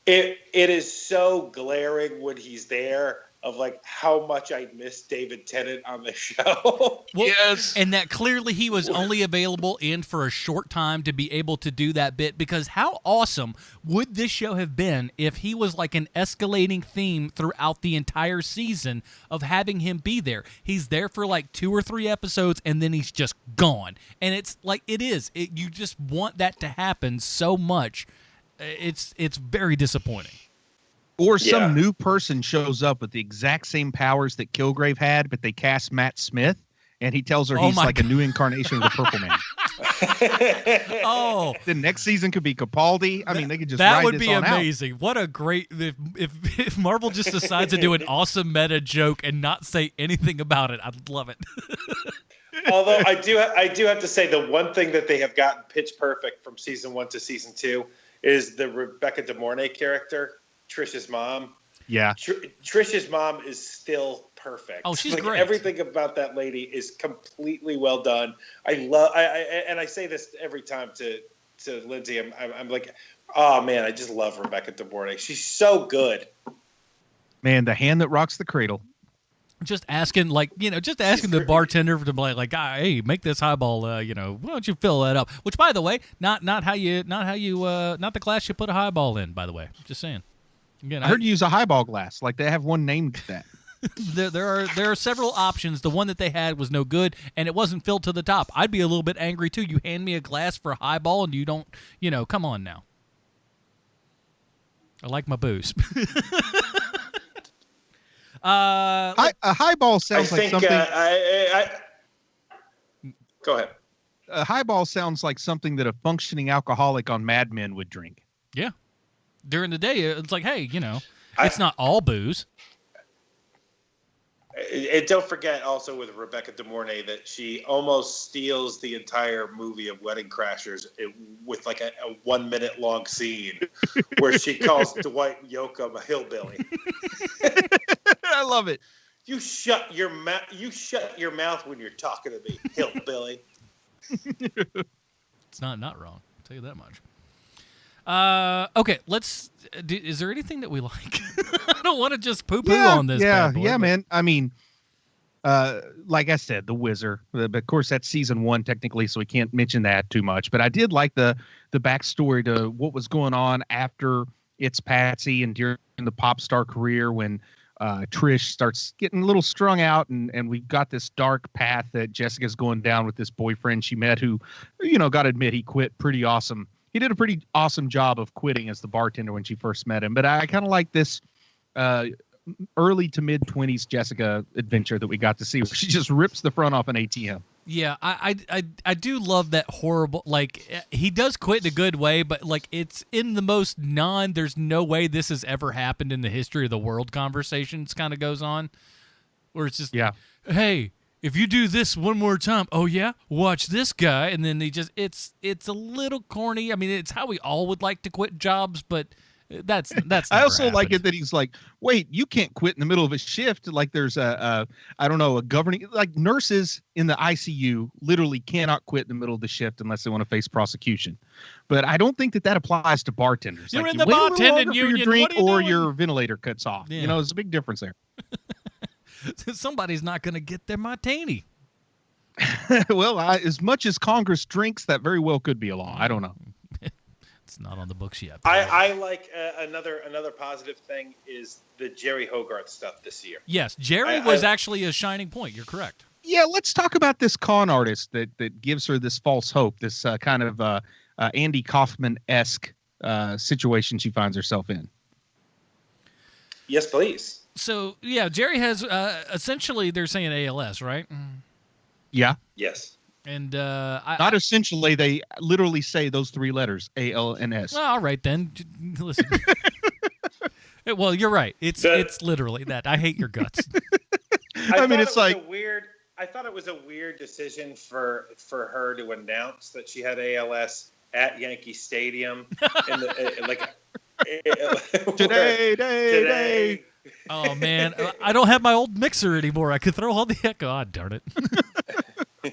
It is so glaring when he's there of like how much I miss David Tennant on the show. Well, Yes. and that clearly he was only available in for a short time to be able to do that bit, because how awesome would this show have been if he was like an escalating theme throughout the entire season of having him be there. He's there for like 2 or 3 episodes and then he's just gone. And it's like you just want that to happen so much. It's very disappointing. Or some new person shows up with the exact same powers that Kilgrave had, but they cast Matt Smith, and he tells her he's like a new incarnation of the Purple Man. Oh, The next season could be Capaldi. I mean, they could just that ride would this be on out. amazing. What a great if Marvel just decides to do an awesome meta joke and not say anything about it. I'd love it. Although I do have to say the one thing that they have gotten pitch perfect from season 1 to season 2 is the Rebecca De Mornay character, Trish's mom. Yeah. Trish's mom is still perfect. Oh, she's like, great. Everything about that lady is completely well done. I say this every time to Lindsay. I'm like, oh man, I just love Rebecca De Mornay. She's so good. Man, the hand that rocks the cradle. Just asking, the bartender to be like, hey, make this highball. Why don't you fill that up? Which, by the way, not the glass you put a highball in. By the way, just saying. Again, I heard you use a highball glass. Like they have one named that. there are several options. The one that they had was no good, and it wasn't filled to the top. I'd be a little bit angry too. You hand me a glass for a highball, and you don't. Come on now. I like my booze. A highball sounds like something. Go ahead. A highball sounds like something that a functioning alcoholic on Mad Men would drink. Yeah. During the day, it's like, hey, it's not all booze. And don't forget also with Rebecca De Mornay that she almost steals the entire movie of Wedding Crashers with like a 1 minute long scene where she calls Dwight Yoakam a hillbilly. I love it. You shut your mouth. You shut your mouth when you're talking to me, hillbilly. It's not wrong. I'll tell you that much. Okay, is there anything that we like? I don't want to just poo-poo on this. bad boy, Yeah, but- man. I mean, like I said, the Wizard. But of course, that's season 1 technically, so we can't mention that too much. But I did like the backstory to what was going on after It's Patsy and during the pop star career when Trish starts getting a little strung out, and we've got this dark path that Jessica's going down with this boyfriend she met who, got to admit, he quit pretty awesome. He did a pretty awesome job of quitting as the bartender when she first met him. But I kind of like this early to mid 20s Jessica adventure that we got to see, where she just rips the front off an ATM. Yeah, I do love that horrible, like, he does quit in a good way, but, like, it's in the most there's no way this has ever happened in the history of the world conversations kind of goes on, where it's just, hey, if you do this one more time, oh yeah, watch this guy, and then it's a little corny. I mean, it's how we all would like to quit jobs, but that's I also never like happened. it that he's like, wait, you can't quit in the middle of a shift. Like there's a governing, like nurses in the ICU literally cannot quit in the middle of the shift unless they want to face prosecution. But I don't think that applies to bartenders. You're like, in you the wait a little bartending longer for union. your drink, What are you or doing? your ventilator cuts off. Yeah. There's a big difference there. Somebody's not going to get their martini. Well, as much as Congress drinks, that very well could be a law. I don't know. It's not on the books yet. I like another positive thing is the Jerry Hogarth stuff this year. Yes, Jerry was actually a shining point. You're correct. Yeah, let's talk about this con artist that gives her this false hope, this kind of Andy Kaufman-esque situation she finds herself in. Yes, please. So, yeah, Jerry has essentially, they're saying ALS, right? Yeah. Yes. And not essentially, they literally say those three letters, ALNS. Well, all right, then. Listen. Well, you're right. It's literally that. I hate your guts. I mean, it's like I thought it was a weird decision for her to announce that she had ALS at Yankee Stadium. Today. Oh man, I don't have my old mixer anymore. I could throw all the God darn it. But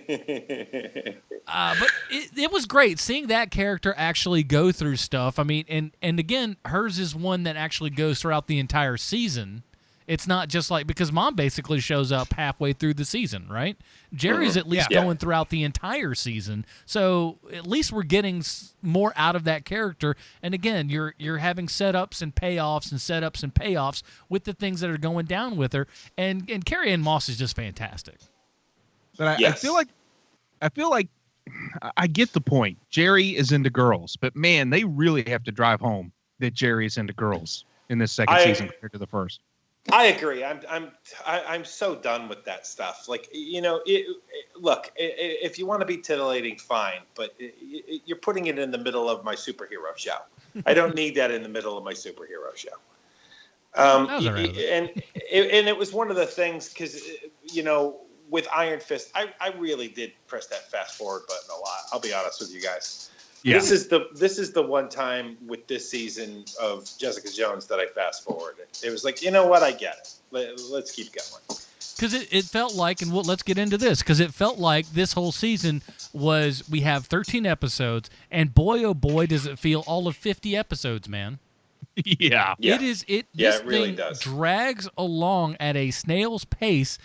it was great seeing that character actually go through stuff. I mean, and again, hers is one that actually goes throughout the entire season. It's not just like, because Mom basically shows up halfway through the season, right? Jerry's at least going throughout the entire season. So at least we're getting more out of that character. And again, you're having setups and payoffs and setups and payoffs with the things that are going down with her. And Carrie Ann Moss is just fantastic. But I feel like I get the point. Jerry is into girls, but man, they really have to drive home that Jerry is into girls in this second season compared to the first. I agree. I'm so done with that stuff. Like, you know, look, if you want to be titillating, fine, but you're putting it in the middle of my superhero show. I don't need that in the middle of my superhero show. And it was one of the things because, you know, with Iron Fist, I really did press that fast forward button a lot. I'll be honest with you guys. Yeah. This is the one time with this season of Jessica Jones that I fast forwarded. It was like, you know what, I get it. Let's keep going. Because it felt like, and let's get into this, because it felt like this whole season was, we have 13 episodes, and boy, oh boy, does it feel all of 50 episodes, man. Yeah. This really thing does. Drags along at a snail's pace.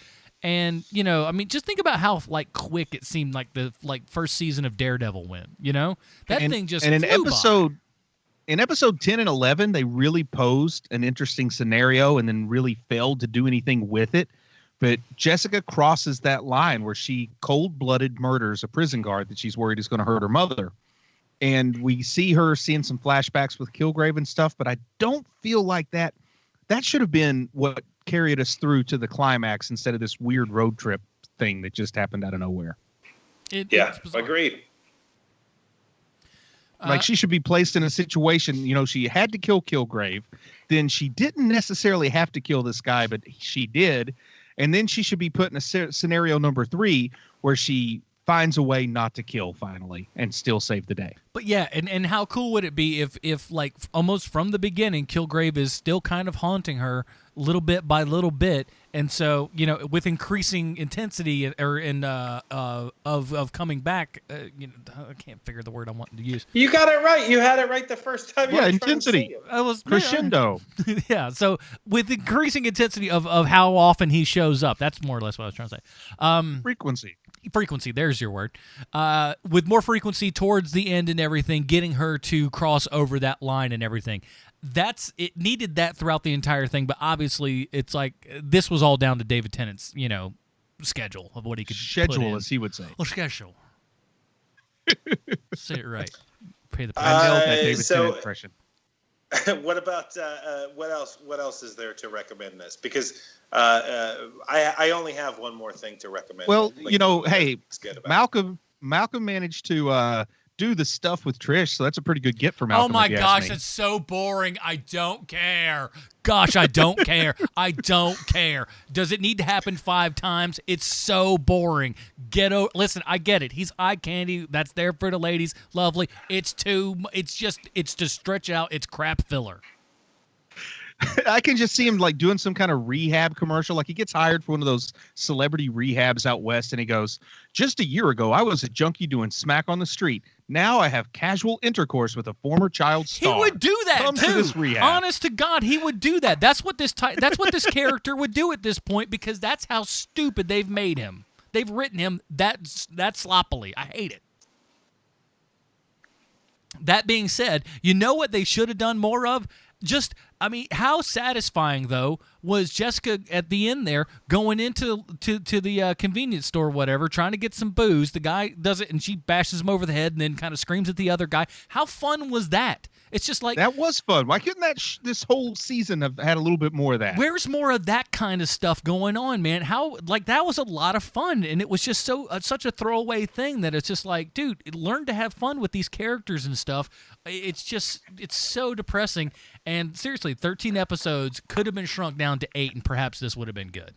And, you know, I mean, just think about how, like, quick it seemed like the first season of Daredevil went, you know? That thing just flew by. In episode 10 and 11, they really posed an interesting scenario and then really failed to do anything with it. But Jessica crosses that line where she cold-blooded murders a prison guard that she's worried is going to hurt her mother. And we see her seeing some flashbacks with Kilgrave and stuff, but I don't feel like that should have been what carried us through to the climax instead of this weird road trip thing that just happened out of nowhere. Agreed. Like, she should be placed in a situation, you know, she had to kill Kilgrave, then she didn't necessarily have to kill this guy, but she did, and then she should be put in a scenario number 3 where she finds a way not to kill finally and still save the day. But yeah, and how cool would it be if like almost from the beginning, Kilgrave is still kind of haunting her little bit by little bit, and so, you know, with increasing intensity of coming back, you know, I can't figure the word I'm wanting to use. You got it right. You had it right the first time. Yeah, intensity. I was crescendo. Yeah, so with increasing intensity of how often he shows up, that's more or less what I was trying to say. Frequency, there's your word. With more frequency towards the end and everything, getting her to cross over that line and everything. It needed that throughout the entire thing, but obviously it's like this was all down to David Tennant's, you know, schedule of what he could put in. As he would say. Oh, schedule. Say it right. Pay the price. I nailed that David Tennant impression. What about what else? What else is there to recommend this? Because I only have one more thing to recommend. Well, you know, hey, Malcolm managed to do the stuff with Trish, so that's a pretty good get for Malcolm. Oh my gosh, it's so boring. I don't care. Gosh, I don't care. I don't care. Does it need to happen 5 times? It's so boring. Listen, I get it. He's eye candy. That's there for the ladies. Lovely. It's to stretch out. It's crap filler. I can just see him like doing some kind of rehab commercial. Like he gets hired for one of those celebrity rehabs out west, and he goes, "Just a year ago, I was a junkie doing smack on the street. Now I have casual intercourse with a former child star." He would do that Come too. to this rehab. Honest to God, he would do that. That's what this character would do at this point, because that's how stupid they've made him. They've written him that sloppily. I hate it. That being said, you know what they should have done more of? How satisfying, though, was Jessica at the end there going into the convenience store or whatever, trying to get some booze. The guy does it, and she bashes him over the head and then kind of screams at the other guy. How fun was that? It's just like... That was fun. Why couldn't this whole season have had a little bit more of that? Where's more of that kind of stuff going on, man? That was a lot of fun, and it was just such a throwaway thing that it's just like, dude, learn to have fun with these characters and stuff. It's so depressing. And seriously, 13 episodes could have been shrunk down to 8, and perhaps this would have been good.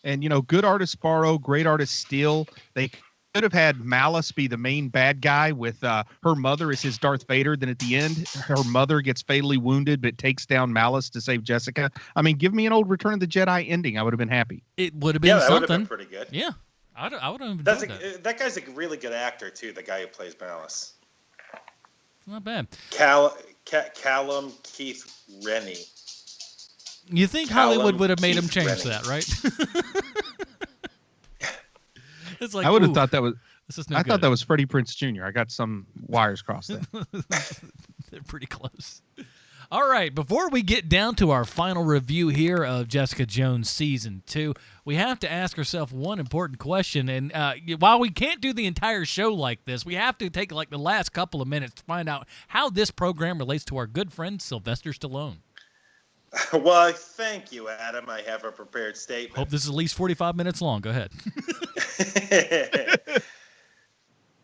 And, good artists borrow, great artists steal. They could have had Malice be the main bad guy with her mother as his Darth Vader. Then at the end, her mother gets fatally wounded but takes down Malice to save Jessica. I mean, give me an old Return of the Jedi ending. I would have been happy. It would have been something. That would have been pretty good. Yeah, I would have enjoyed that. That guy's a really good actor, too, the guy who plays Malice. Not bad. Callum Keith Rennie. You think Hollywood would have made him change that, right? It's like, I would have thought that was. I thought that was Freddie Prinze Jr. I got some wires crossed there. They're pretty close. All right, before we get down to our final review here of Jessica Jones Season 2, we have to ask ourselves one important question. And while we can't do the entire show like this, we have to take the last couple of minutes to find out how this program relates to our good friend Sylvester Stallone. Well, thank you, Adam. I have a prepared statement. Hope this is at least 45 minutes long. Go ahead.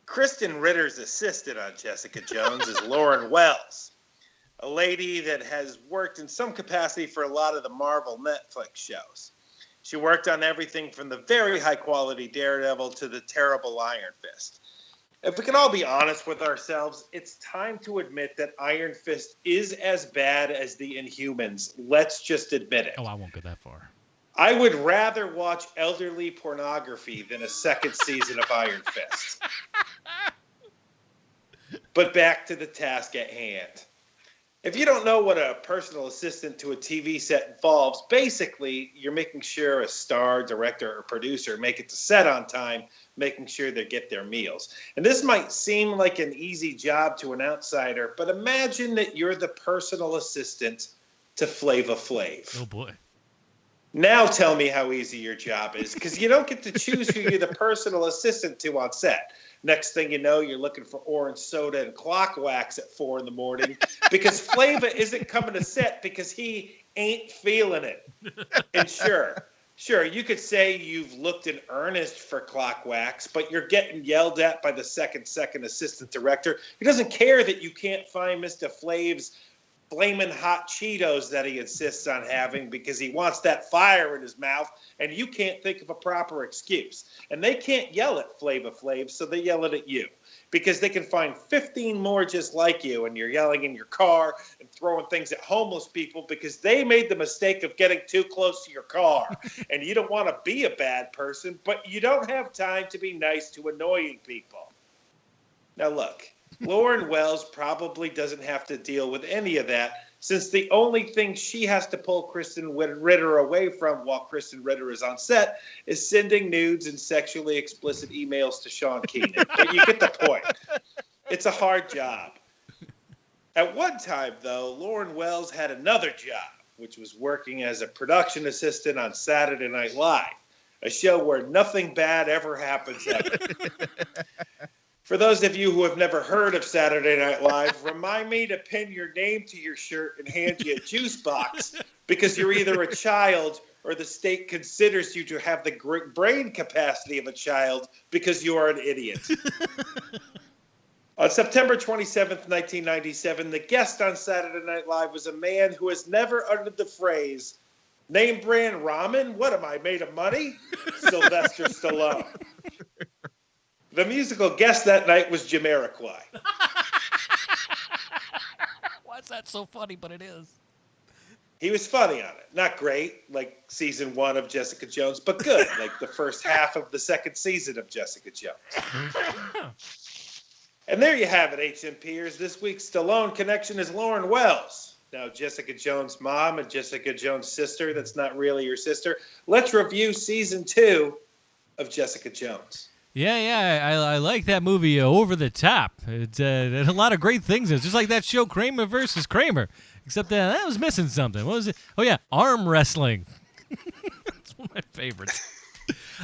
Kristen Ritter's assistant on Jessica Jones is Lauren Wells, a lady that has worked in some capacity for a lot of the Marvel Netflix shows. She worked on everything from the very high-quality Daredevil to the terrible Iron Fist. If we can all be honest with ourselves, it's time to admit that Iron Fist is as bad as the Inhumans. Let's just admit it. Oh, I won't go that far. I would rather watch elderly pornography than a second season of Iron Fist. But back to the task at hand. If you don't know what a personal assistant to a TV set involves, basically you're making sure a star, director, or producer make it to set on time, making sure they get their meals. And this might seem like an easy job to an outsider, but imagine that you're the personal assistant to Flava Flav. Oh, boy. Now tell me how easy your job is, because you don't get to choose who you're the personal assistant to on set. Next thing you know, you're looking for orange soda and clock wax at 4 a.m. because Flava isn't coming to set because he ain't feeling it. And sure, you could say you've looked in earnest for clock wax, but you're getting yelled at by the second assistant director. He doesn't care that you can't find Mr. Flav's flaming hot Cheetos that he insists on having because he wants that fire in his mouth, and you can't think of a proper excuse. And they can't yell at Flava Flav, so they yell it at you because they can find 15 more just like you, and you're yelling in your car and throwing things at homeless people because they made the mistake of getting too close to your car. And you don't want to be a bad person, but you don't have time to be nice to annoying people. Now look, Lauren Wells probably doesn't have to deal with any of that, since the only thing she has to pull Kristen Ritter away from while Kristen Ritter is on set is sending nudes and sexually explicit emails to Sean Keenan. But you get the point. It's a hard job. At one time, though, Lauren Wells had another job, which was working as a production assistant on Saturday Night Live, a show where nothing bad ever happens ever. For those of you who have never heard of Saturday Night Live, remind me to pin your name to your shirt and hand you a juice box because you're either a child or the state considers you to have the brain capacity of a child because you are an idiot. On September 27th, 1997, the guest on Saturday Night Live was a man who has never uttered the phrase, "Name brand ramen? What am I, made of money?" Sylvester Stallone. The musical guest that night was Jamiroquai. Why is that so funny? But it is. He was funny on it. Not great, like season 1 of Jessica Jones, but good, like the first half of the second season of Jessica Jones. And there you have it, HMPers. This week's Stallone connection is Lauren Wells. Now, Jessica Jones' mom and Jessica Jones' sister, that's not really your sister. Let's review season 2 of Jessica Jones. Yeah, I like that movie, Over the Top. It's a lot of great things in it. Just like that show Kramer versus Kramer, except that was missing something. What was it? Oh, yeah, arm wrestling. That's one of my favorites.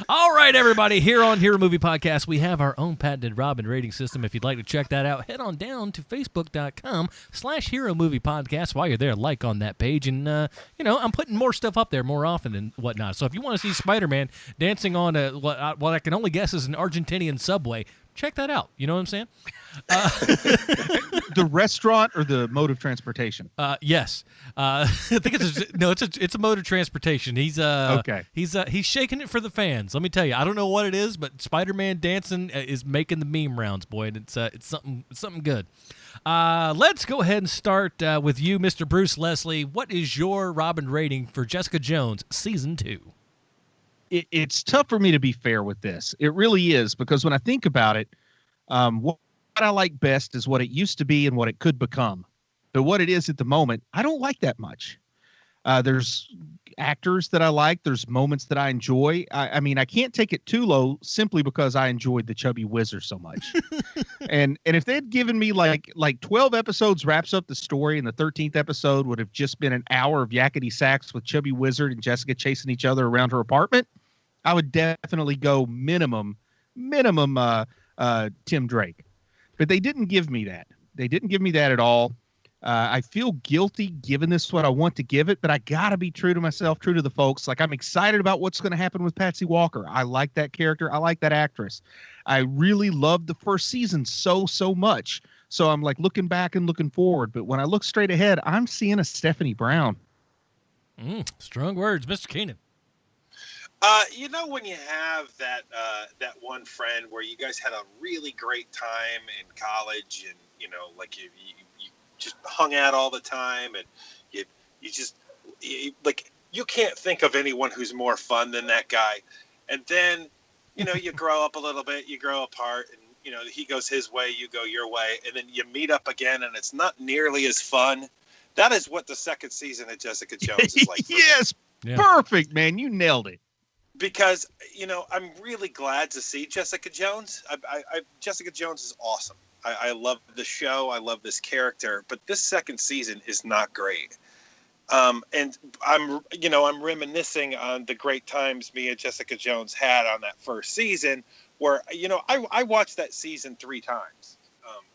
All right, everybody, here on Hero Movie Podcast, we have our own patented Robin rating system. If you'd like to check that out, head on down to facebook.com/Hero Movie Podcast. While you're there, like on that page. And, I'm putting more stuff up there more often and whatnot. So if you want to see Spider-Man dancing on what I can only guess is an Argentinian subway, check that out. You know what I'm saying? The restaurant or the mode of transportation? Yes. I think it's a mode of transportation. He's okay. He's shaking it for the fans. Let me tell you, I don't know what it is, but Spider-Man dancing is making the meme rounds, boy, and it's something good. Let's go ahead and start with you, Mr. Bruce Leslie. What is your Robin rating for Jessica Jones season 2? It's tough for me to be fair with this. It really is, because when I think about it, what I like best is what it used to be and what it could become. But what it is at the moment, I don't like that much. There's actors that I like. There's moments that I enjoy. I mean, I can't take it too low simply because I enjoyed the Chubby Wizard so much. and if they had given me like 12 episodes wraps up the story, and the 13th episode would have just been an hour of yakety sax with Chubby Wizard and Jessica chasing each other around her apartment, I would definitely go minimum Tim Drake. But they didn't give me that. They didn't give me that at all. I feel guilty giving this what I want to give it, but I got to be true to myself, true to the folks. Like, I'm excited about what's going to happen with Patsy Walker. I like that character. I like that actress. I really loved the first season so much. So I'm like looking back and looking forward. But when I look straight ahead, I'm seeing a Stephanie Brown. Strong words, Mr. Keenan. When you have that one friend where you guys had a really great time in college, and you just hung out all the time, and you can't think of anyone who's more fun than that guy. And then you grow up a little bit, you grow apart, and he goes his way, you go your way, and then you meet up again, and it's not nearly as fun. That is what the second season of Jessica Jones is like. Yes, yeah. Perfect, man. You nailed it. Because, I'm really glad to see Jessica Jones. Jessica Jones is awesome. I love the show. I love this character. But this second season is not great. And I'm reminiscing on the great times me and Jessica Jones had on that first season, where, I watched that season 3 times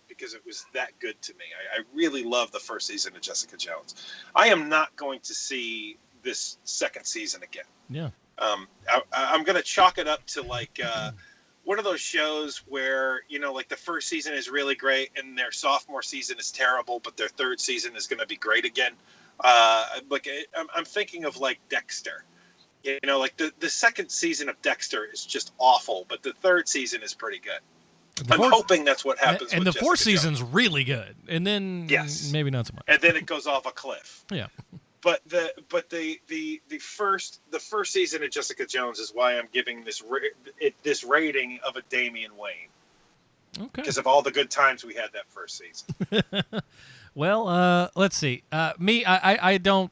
because it was that good to me. I really love the first season of Jessica Jones. I am not going to see this second season again. Yeah. I'm going to chalk it up to one of those shows where, the first season is really great and their sophomore season is terrible, but their third season is going to be great again. I'm thinking of Dexter. The second season of Dexter is just awful, but the third season is pretty good. I'm hoping that's what happens. And with the fourth Jessica season's Jones. really good, and then maybe not so much. And then it goes off a cliff. Yeah. But the first season of Jessica Jones is why I'm giving this rating of a Damian Wayne. Okay. Because of all the good times we had that first season. Well, let's see. Me, I don't.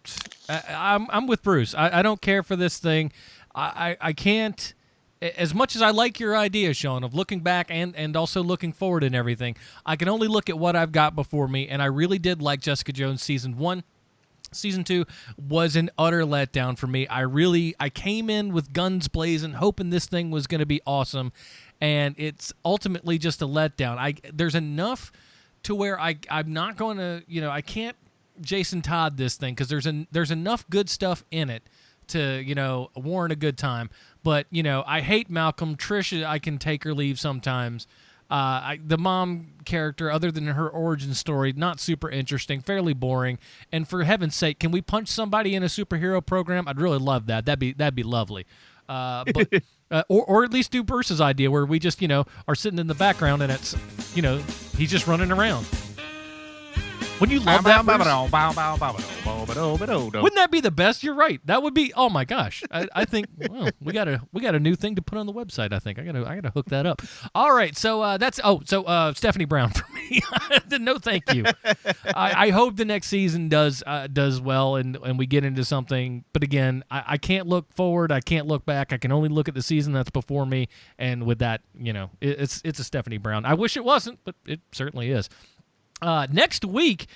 I'm with Bruce. I don't care for this thing. I can't. As much as I like your idea, Sean, of looking back and also looking forward and everything, I can only look at what I've got before me, and I really did like Jessica Jones season 1. Season 2 was an utter letdown for me. I came in with guns blazing, hoping this thing was going to be awesome, and it's ultimately just a letdown. There's enough to where I'm not going to, I can't Jason Todd this thing, because there's enough good stuff in it to, warrant a good time. But, I hate Malcolm. Trish, I can take or leave sometimes. The mom character, other than her origin story, not super interesting, fairly boring. And for heaven's sake, can we punch somebody in a superhero program? I'd really love that. That'd be lovely. But or at least do Bruce's idea, where we just are sitting in the background and it's he's just running around. Wouldn't you love that? Bruce? Wouldn't Wouldn't that be the best? You're right. That would be. Oh my gosh. I think we got a new thing to put on the website. I think I gotta hook that up. All right. So that's Stephanie Brown for me. No, thank you. I hope the next season does well and we get into something. But again, I can't look forward. I can't look back. I can only look at the season that's before me. And with that, it's a Stephanie Brown. I wish it wasn't, but it certainly is. Next week,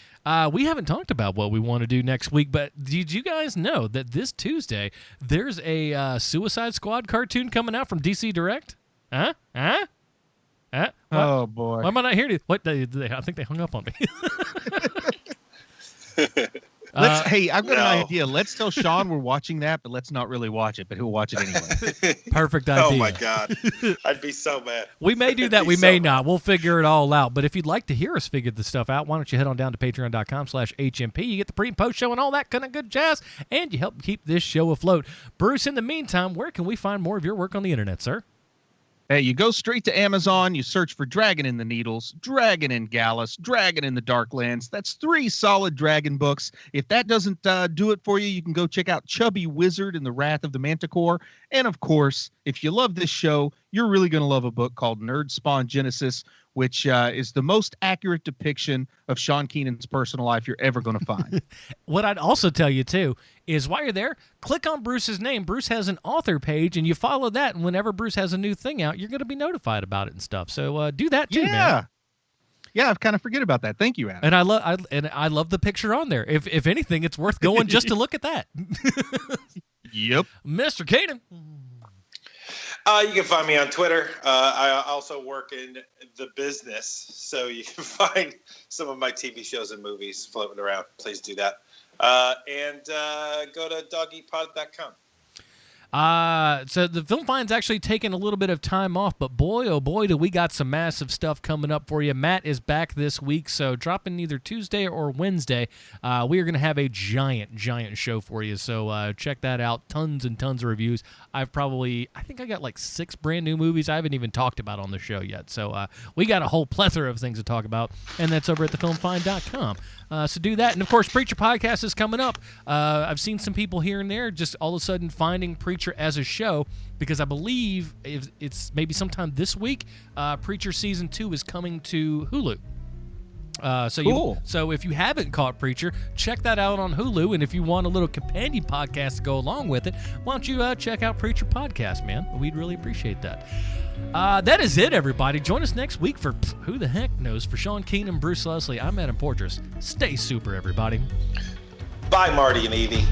we haven't talked about what we want to do next week, but did you guys know that this Tuesday there's a Suicide Squad cartoon coming out from DC Direct? Huh? Oh boy! Why am I not hearing it? What? I think they hung up on me. Hey, I've got an idea. Let's tell Sean we're watching that, but let's not really watch it, but he'll watch it anyway. Perfect idea. Oh, my God. I'd be so mad. We may do that. We may not. We'll figure it all out. But if you'd like to hear us figure this stuff out, why don't you head on down to patreon.com/HMP. You get the pre and post show and all that kind of good jazz, and you help keep this show afloat. Bruce, in the meantime, where can we find more of your work on the internet, sir? Hey, you go straight to Amazon, you search for Dragon in the Needles, Dragon in Gallus, Dragon in the Darklands. That's 3 solid dragon books. If that doesn't do it for you, you can go check out Chubby Wizard and the Wrath of the Manticore. And of course, if you love this show, you're really going to love a book called Nerd Spawn Genesis, which is the most accurate depiction of Sean Keenan's personal life you're ever going to find. What I'd also tell you, too, is while you're there, click on Bruce's name. Bruce has an author page, and you follow that, and whenever Bruce has a new thing out, you're going to be notified about it and stuff. So do that, too, man. Yeah, I kind of forget about that. Thank you, Adam. And I love the picture on there. If anything, it's worth going just to look at that. Yep. Mr. Keenan. You can find me on Twitter. I also work in the business, so you can find some of my TV shows and movies floating around. Please do that. And go to doggypod.com. So the Film Find's actually taken a little bit of time off, but boy, oh boy, do we got some massive stuff coming up for you. Matt is back this week, so dropping either Tuesday or Wednesday, we are going to have a giant show for you, so check that out. Tons and tons of reviews. I think I got like 6 brand new movies I haven't even talked about on the show yet, so we got a whole plethora of things to talk about, and that's over at thefilmfind.com. So do that, and of course, Preacher Podcast is coming up. I've seen some people here and there just all of a sudden finding Preacher as a show, because I believe it's maybe sometime this week. Preacher Season 2 is coming to Hulu. Cool. So if you haven't caught Preacher, check that out on Hulu. And if you want a little companion podcast to go along with it, why don't you check out Preacher Podcast, man? We'd really appreciate that. That is it, everybody. Join us next week for Who the Heck Knows. For Sean Keenan, Bruce Leslie, I'm Adam Portrais. Stay super, everybody. Bye, Marty and Evie.